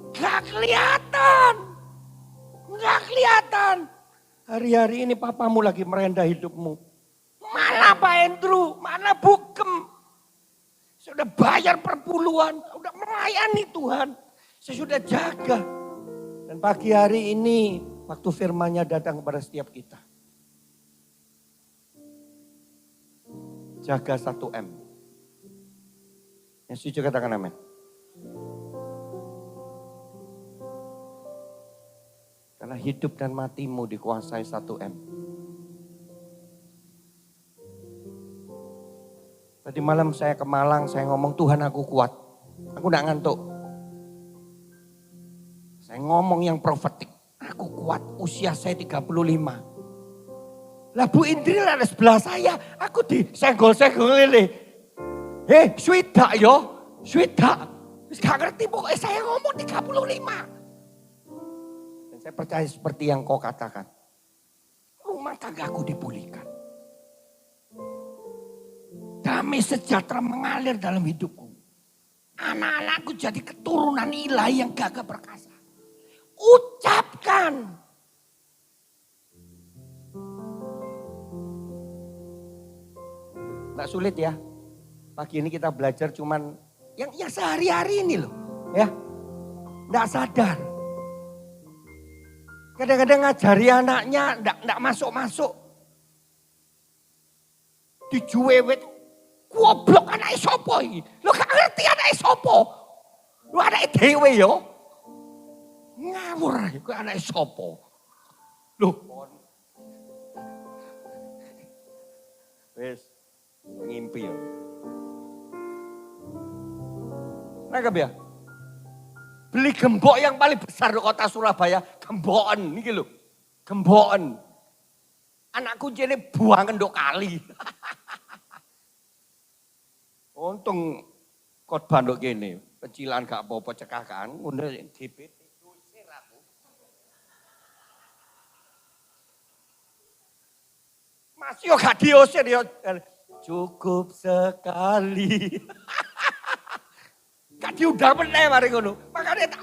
Speaker 1: gak kelihatan. Gak kelihatan. Hari-hari ini papamu lagi merendah hidupmu. Mana Pak Andrew, mana Bukem. Sudah bayar perpuluhan, sudah melayani Tuhan. Saya sudah jaga. Dan pagi hari ini, waktu firman-Nya datang kepada setiap kita. Jaga 1M. Yang setuju katakan amin. Karena hidup dan matimu dikuasai 1M. Tadi malam saya ke Malang, saya ngomong Tuhan aku kuat. Aku gak ngantuk. Saya ngomong yang profetik. Aku kuat, usia saya 35. Lah Bu Indri ada sebelah saya, aku disenggol-senggol ini. Swidak yo, swidak. Gak ngerti pokoknya saya ngomong 35. Dan saya percaya seperti yang kau katakan. Rumah tanggaku dipulihkan. Damai sejahtera mengalir dalam hidupku. Anak-anakku jadi keturunan ilahi yang gagah perkasa. Ucapkan. Nggak sulit ya. Pagi ini kita belajar cuman yang sehari-hari ini loh. Ya. Nggak sadar. Kadang-kadang ngajari anaknya nggak masuk-masuk. Dijuwewet. Goblok anake sapa iki? Lho gak ngerti anake sapa. Lho anake dhewe yo. Ngawur ae kok anake sapa. Lho. Wes ngimpi yo. Nangkep ya? Beli gembok yang paling besar di kota Surabaya, gemboken niki lho. Gemboken. Anak kuncine buangen ndok kali. Untung khotbah ndok kene, kecilan gak apa-apa cekakan, ngono DPT diusir aku. Mas yo gak diusir yo. Cukup sekali. Gak diundang meneh mari ngono. Makane tak.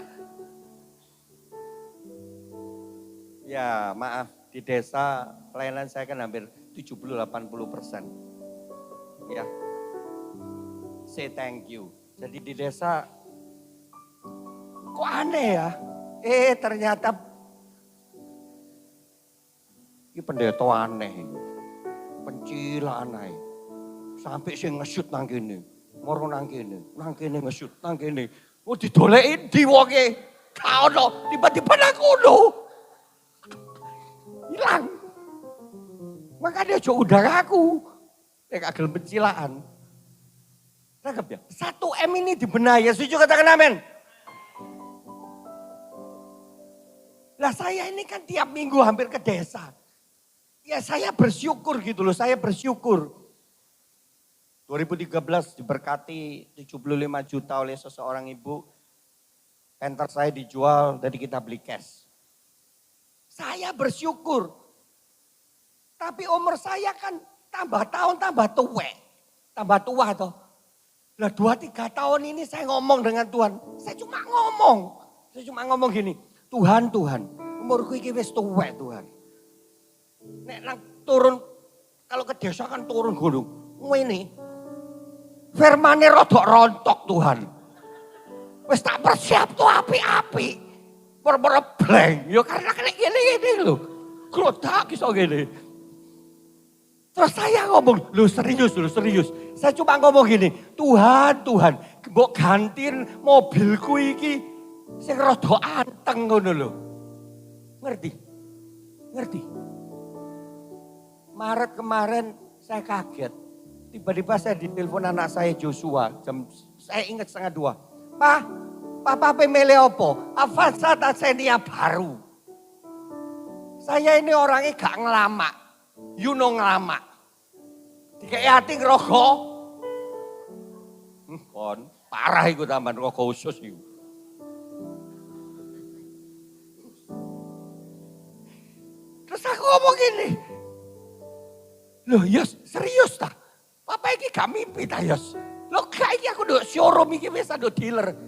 Speaker 1: Ya, maaf di desa pelayanan saya kan hampir 70-80%. Ya. Say thank you. Jadi di desa kok aneh ya? Ternyata ini pendeta aneh. Pencila aneh. Sampai sing nge-shoot nang kene. Moro nang kene nge-shoot nang kene. Oh didoleki ndi wonge. Ka ono tiba-tiba nang kono. Hilang. Makanya aja undang aku. Nek agel pencilaan. Nangkep ya? 1M ini dibenahi. Setuju katakan amin. Lah saya ini kan tiap minggu hampir ke desa. Ya saya bersyukur gitu loh, saya bersyukur. 2013 diberkati 75 juta oleh seseorang ibu. Enter saya dijual, jadi kita beli cash. Saya bersyukur. Tapi umur saya kan tambah tahun tambah tua. Tambah tua toh. Lah 2-3 tahun ini saya ngomong dengan Tuhan. Saya cuma ngomong gini. Tuhan, umurku iki wis tuwek Tuhan. Nek nang turun, kalau ke desa kan turun gunung. Ngene. Firmane rodok rontok Tuhan. Wis tak persiap tuh api-api. Perkara blank. Ya karena kena gini lho. Grodak iso gini. Terus saya ngomong, lu serius. Saya cuma ngomong gini, Tuhan, mbok gantiin mobilku iki sing rada anteng ngono lho. Ngerti? Maret kemarin saya kaget. Tiba-tiba saya ditelepon anak saya Joshua, saya ingat 1:30. Papa milih apa? Avanza atau Xenia baru? Saya ini orangnya gak ngelama. You know ngelama. Dikei hati ngerokok. Kon, parah iku tambahan rokok khusus iku. Terus aku ngomong gini. Loh Yos, serius tak? Papa iki gak mimpi ta Yos? Loh gak iki aku nduk showroom iki wis nduk dealer.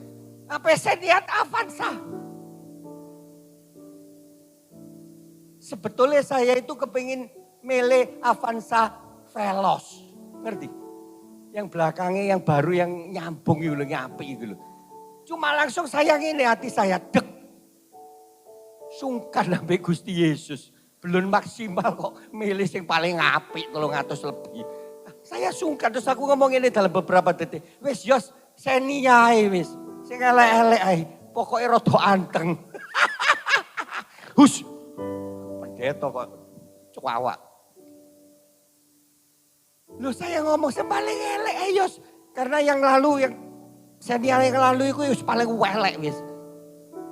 Speaker 1: Apa saya lihat Avanza? Sebetulnya saya itu kepingin milih Avanza Veloz, ngerti? Yang belakangnya yang baru yang nyambung gitu, nyapi gitu. Cuma langsung saya ini hati saya dek. Sungkan sampai Gusti Yesus. Belum maksimal kok milih yang paling apik 300 lebih. Saya sungkan terus aku ngomong ini dalam beberapa detik. Wis Yos, Xenia wis. Sing elek-elek ae. Pokoknya rada anteng. Hus. Pendeta kok cuawak. Loh saya ngomong paling elek Yos. Karena yang lalu, yang Xenia yang lalu itu paling welek wis.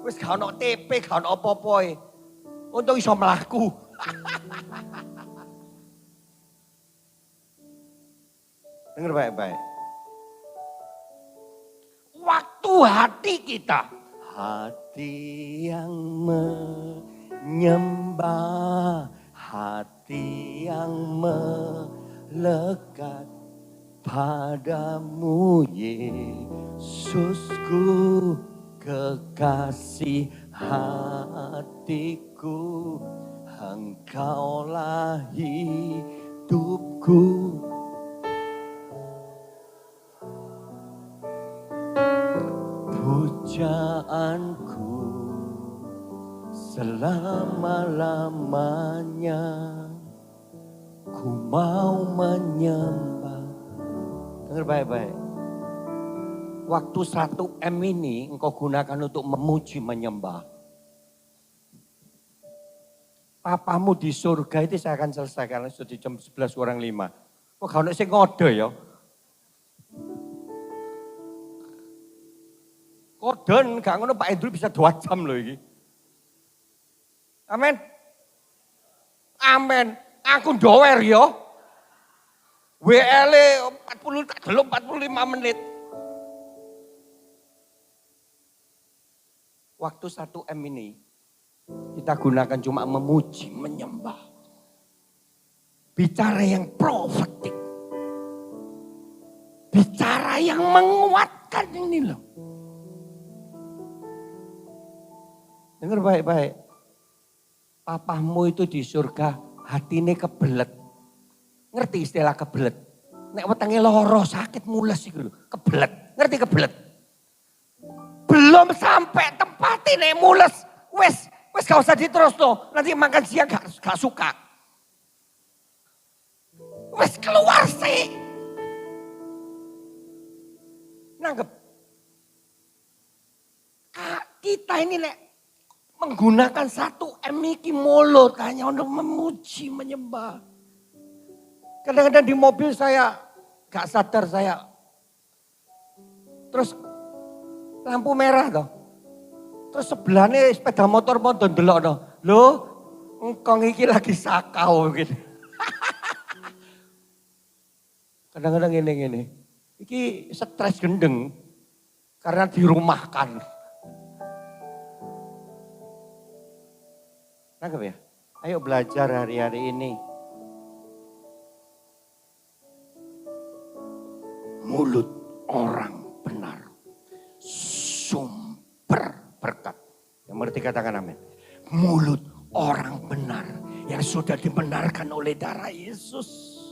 Speaker 1: Wis gak ono TP, gak ono apa-apa. Untung iso mlaku. Dengar baik-baik. Waktu hati kita. Hati yang Nyembah hati yang melekat padamu Yesusku, kekasih hatiku, Engkaulah hidupku. Pujaanku selama-lamanya, ku mau menyembah. Dengar baik-baik. Waktu 1 M ini engkau gunakan untuk memuji, menyembah. Papamu di surga itu saya akan selesaikan sudah jam 11:05. Kok gak ada sing ngode ya? Koden gak ngono Pak Endru bisa 2 jam loh ini. Amin. Amin. Aku dower ya. WL 45 menit. Waktu 1 M ini kita gunakan cuma memuji, menyembah. Bicara yang profetik. Bicara yang menguatkan ini loh. Dengar baik-baik. Papamu itu di surga hatine kebelet. Ngerti istilah kebelet? Nek wetenge loro sakit mules iku lho, kebelet. Ngerti kebelet? Belum sampai tempat ini mules. Wes gak usah diterusno. Nanti makan siang gak suka. Wes keluar sih. Nanggep. Kita ini nek menggunakan 1 M iki mulut hanya untuk memuji, menyembah. Kadang-kadang di mobil saya gak sadar saya. Terus lampu merah toh. Terus sebelahnya sepeda motor mau ndelok toh. Loh, engkong iki lagi sakau gitu. Kadang-kadang gini. Iki stres gendeng karena dirumahkan. Nangkep ya? Ayo belajar hari-hari ini. Mulut orang benar. Sumber berkat. Yang mengerti katakan amin. Mulut orang benar. Yang sudah dibenarkan oleh darah Yesus.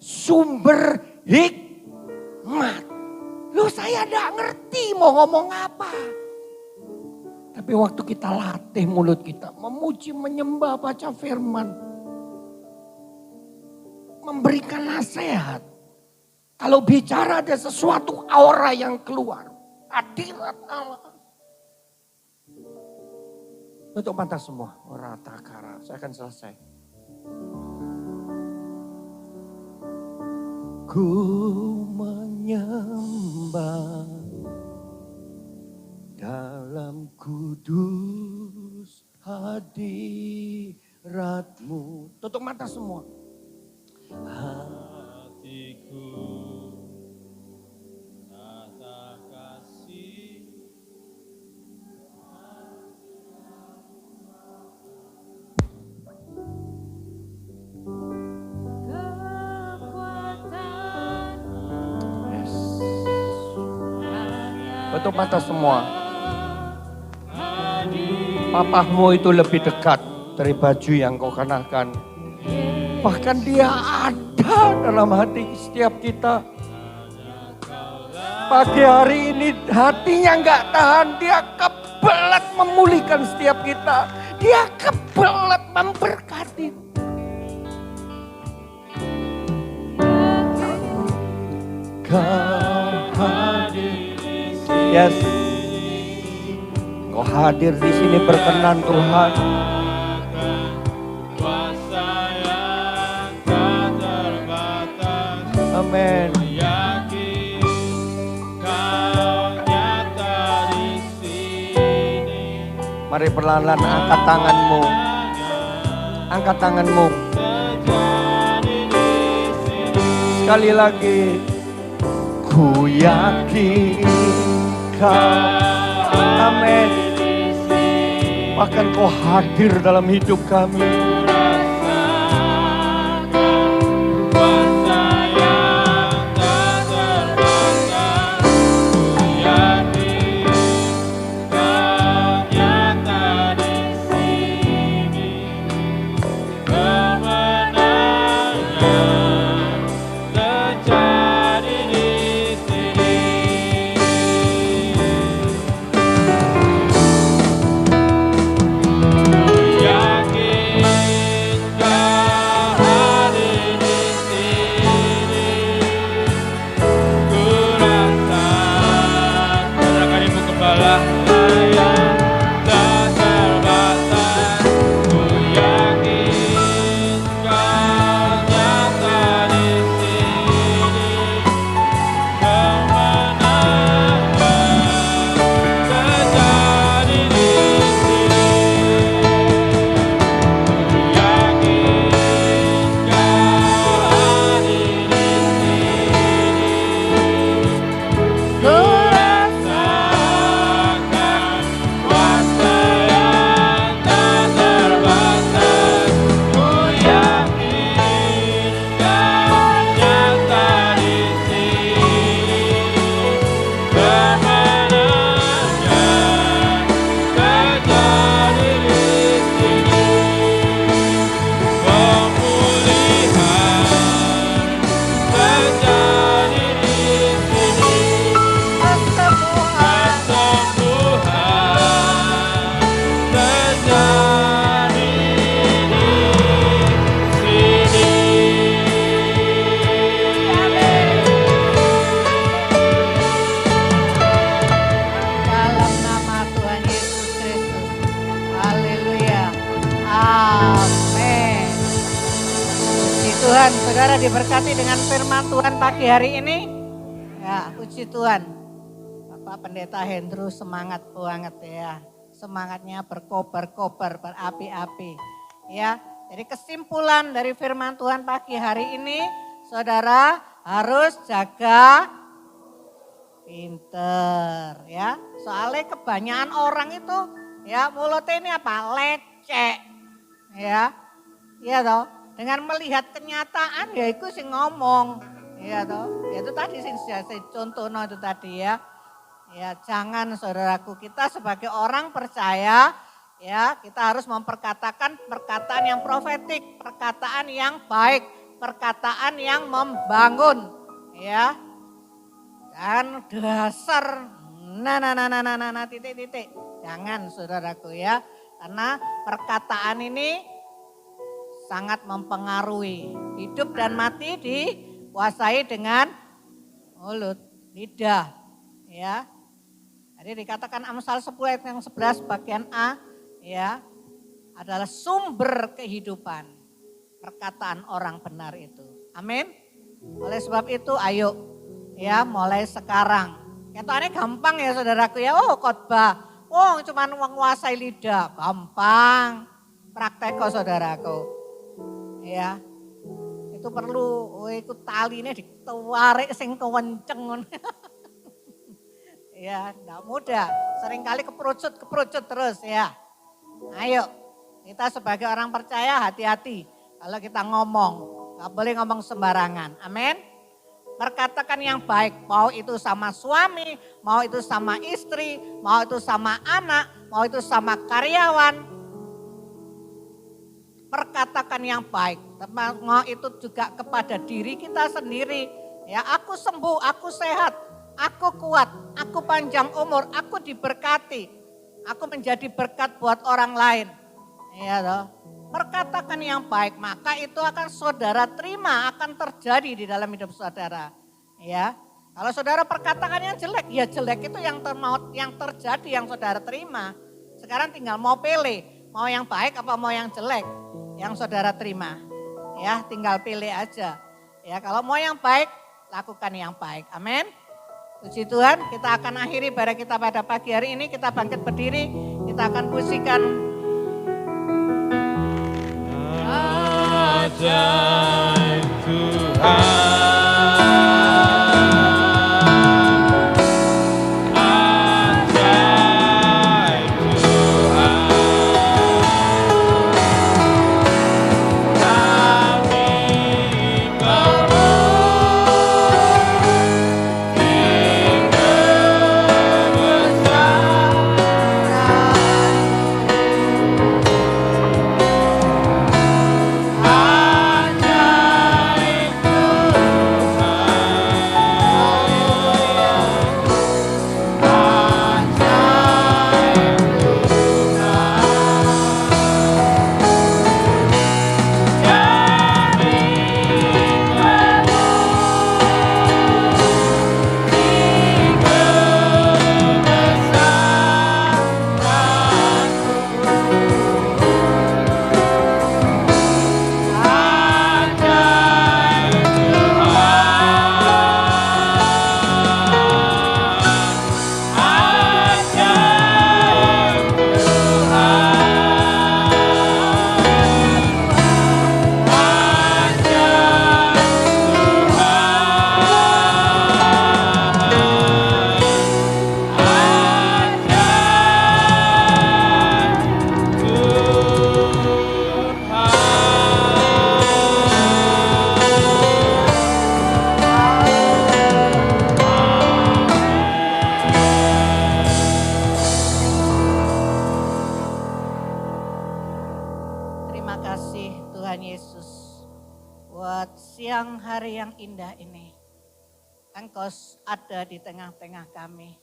Speaker 1: Sumber hikmat. Loh saya tidak ngerti mau ngomong apa. Tapi waktu kita latih mulut kita, memuji, menyembah, baca firman. Memberikan nasihat. Kalau bicara ada sesuatu aura yang keluar. Hadirat Allah. Tutup mata semua. Rata kara, saya akan selesai. Ku menyembah dalam kudus hadiratmu. Tutup mata semua. Hatiku rasa kasih. Yes. Tutup mata semua. Papamu itu lebih dekat dari baju yang kau kenakan. Bahkan dia ada dalam hati setiap kita. Pagi hari ini hatinya gak tahan. Dia kebelet memulihkan setiap kita. Dia kebelet memberkati. Kau hadir. Yes. Kau hadir di sini berkenan Tuhan. Amin. Mari perlahan-lahan angkat tanganmu. Angkat tanganmu. Sekali lagi. Ku yakin kau. Amin. akan Kau hadir dalam hidup kami.
Speaker 2: Tuhan, saudara diberkati dengan firman Tuhan pagi hari ini. Ya, puji Tuhan. Bapak Pendeta Hendro semangat banget ya. Semangatnya berkobar-kobar, berapi-api. Ya, jadi kesimpulan dari firman Tuhan pagi hari ini, saudara harus jaga pinter ya. Soalnya kebanyakan orang itu ya mulutnya ini apa? Lecek. Ya. Iya toh. Dengan melihat kenyataan ya itu sih ngomong. Iya toh. Ya itu tadi sih saya contoh itu tadi ya. Ya jangan saudaraku, kita sebagai orang percaya ya kita harus memperkatakan perkataan yang profetik, perkataan yang baik, perkataan yang membangun ya. Dan dasar titik-titik. Jangan saudaraku ya. Karena perkataan ini sangat mempengaruhi. Hidup dan mati dikuasai dengan mulut, lidah. Ya. Jadi dikatakan Amsal 10 ayat yang 11 bagian A ya adalah sumber kehidupan. Perkataan orang benar itu. Amin. Oleh sebab itu ayo ya mulai sekarang. Ketokane gampang ya saudaraku ya. Oh khotbah. Oh cuman menguasai lidah. Gampang. Praktek kok saudaraku. Ya, itu perlu itu taline ditarik sing kewenceng. Ya, enggak mudah. Seringkali keperucut terus ya. Ayo, kita sebagai orang percaya hati-hati kalau kita ngomong. Enggak boleh ngomong sembarangan. Amin. Perkatakan yang baik, mau itu sama suami, mau itu sama istri, mau itu sama anak, mau itu sama karyawan. Perkatakan yang baik, mau itu juga kepada diri kita sendiri. Ya, aku sembuh, aku sehat, aku kuat, aku panjang umur, aku diberkati, aku menjadi berkat buat orang lain. Ya, toh. Perkatakan yang baik, maka itu akan saudara terima, akan terjadi di dalam hidup saudara. Ya, kalau saudara perkatakan yang jelek, ya jelek itu yang terjadi, yang saudara terima. Sekarang tinggal mau pilih, mau yang baik apa mau yang jelek. Yang saudara terima, ya tinggal pilih aja. Ya kalau mau yang baik, lakukan yang baik. Amin. Puji Tuhan, kita akan akhiri ibadah kita pada pagi hari ini. Kita bangkit berdiri, kita akan pujikan.
Speaker 3: Ajaib Tuhan. Ajaib Tuhan.
Speaker 2: Terima kasih Tuhan Yesus buat siang hari yang indah ini. Engkau ada di tengah-tengah kami.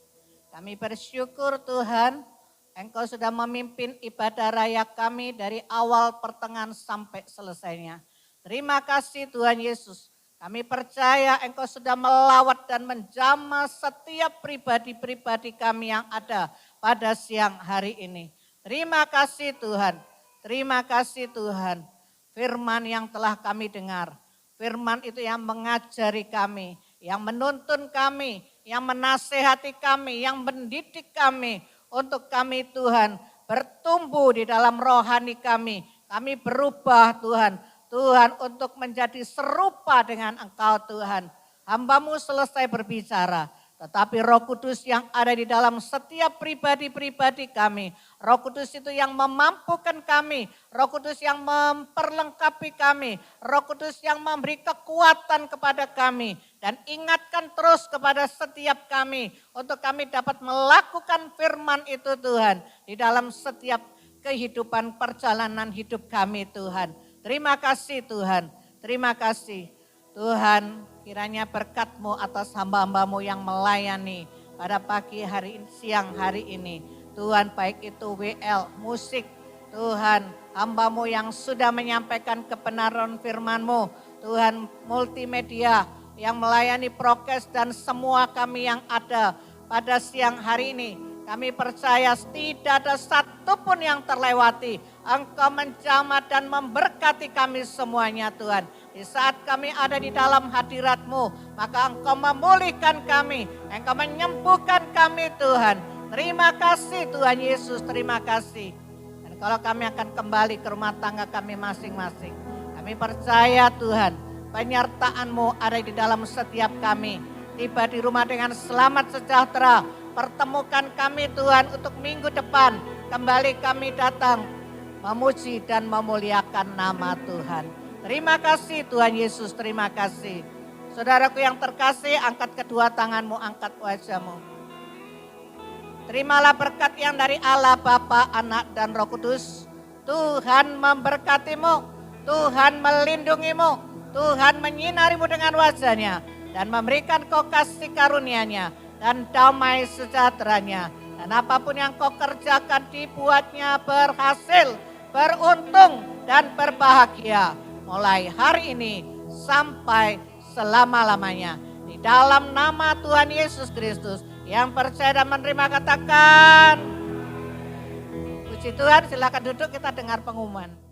Speaker 2: Kami bersyukur Tuhan, Engkau sudah memimpin ibadah raya kami dari awal pertengahan sampai selesainya. Terima kasih Tuhan Yesus. Kami percaya Engkau sudah melawat dan menjamah setiap pribadi-pribadi kami yang ada pada siang hari ini. Terima kasih Tuhan. Terima kasih Tuhan. Firman yang telah kami dengar. Firman itu yang mengajari kami, yang menuntun kami, yang menasehati kami, yang mendidik kami. Untuk kami Tuhan bertumbuh di dalam rohani kami. Kami berubah Tuhan. Tuhan untuk menjadi serupa dengan Engkau Tuhan. Hamba-Mu selesai berbicara. Tetapi Roh Kudus yang ada di dalam setiap pribadi-pribadi kami. Roh Kudus itu yang memampukan kami. Roh Kudus yang memperlengkapi kami. Roh Kudus yang memberi kekuatan kepada kami. Dan ingatkan terus kepada setiap kami. Untuk kami dapat melakukan firman itu Tuhan. Di dalam setiap kehidupan perjalanan hidup kami Tuhan. Terima kasih Tuhan. Terima kasih Tuhan. Kiranya berkat-Mu atas hamba-hamba-Mu yang melayani pada pagi hari ini, siang hari ini. Tuhan baik itu WL, musik. Tuhan hamba-Mu yang sudah menyampaikan kebenaran firman-Mu. Tuhan multimedia yang melayani prokes dan semua kami yang ada pada siang hari ini. Kami percaya tidak ada satupun yang terlewati. Engkau menjamah dan memberkati kami semuanya Tuhan. Di saat kami ada di dalam hadirat-Mu, maka Engkau memulihkan kami. Engkau menyembuhkan kami Tuhan. Terima kasih Tuhan Yesus, terima kasih. Dan kalau kami akan kembali ke rumah tangga kami masing-masing. Kami percaya Tuhan, penyertaan-Mu ada di dalam setiap kami. Tiba di rumah dengan selamat sejahtera. Pertemukan kami Tuhan untuk minggu depan. Kembali kami datang memuji dan memuliakan nama Tuhan. Terima kasih Tuhan Yesus, terima kasih. Saudaraku yang terkasih, angkat kedua tanganmu, angkat wajahmu. Terimalah berkat yang dari Allah Bapa, Anak dan Roh Kudus. Tuhan memberkatimu, Tuhan melindungimu, Tuhan menyinarimu dengan wajahnya. Dan memberikan kau kasih karunia-Nya dan damai sejahteranya. Dan apapun yang kau kerjakan dibuatnya berhasil, beruntung dan berbahagia. Mulai hari ini sampai selama-lamanya. Di dalam nama Tuhan Yesus Kristus. Yang percaya dan menerima katakan. Puji Tuhan, silakan duduk kita dengar pengumuman.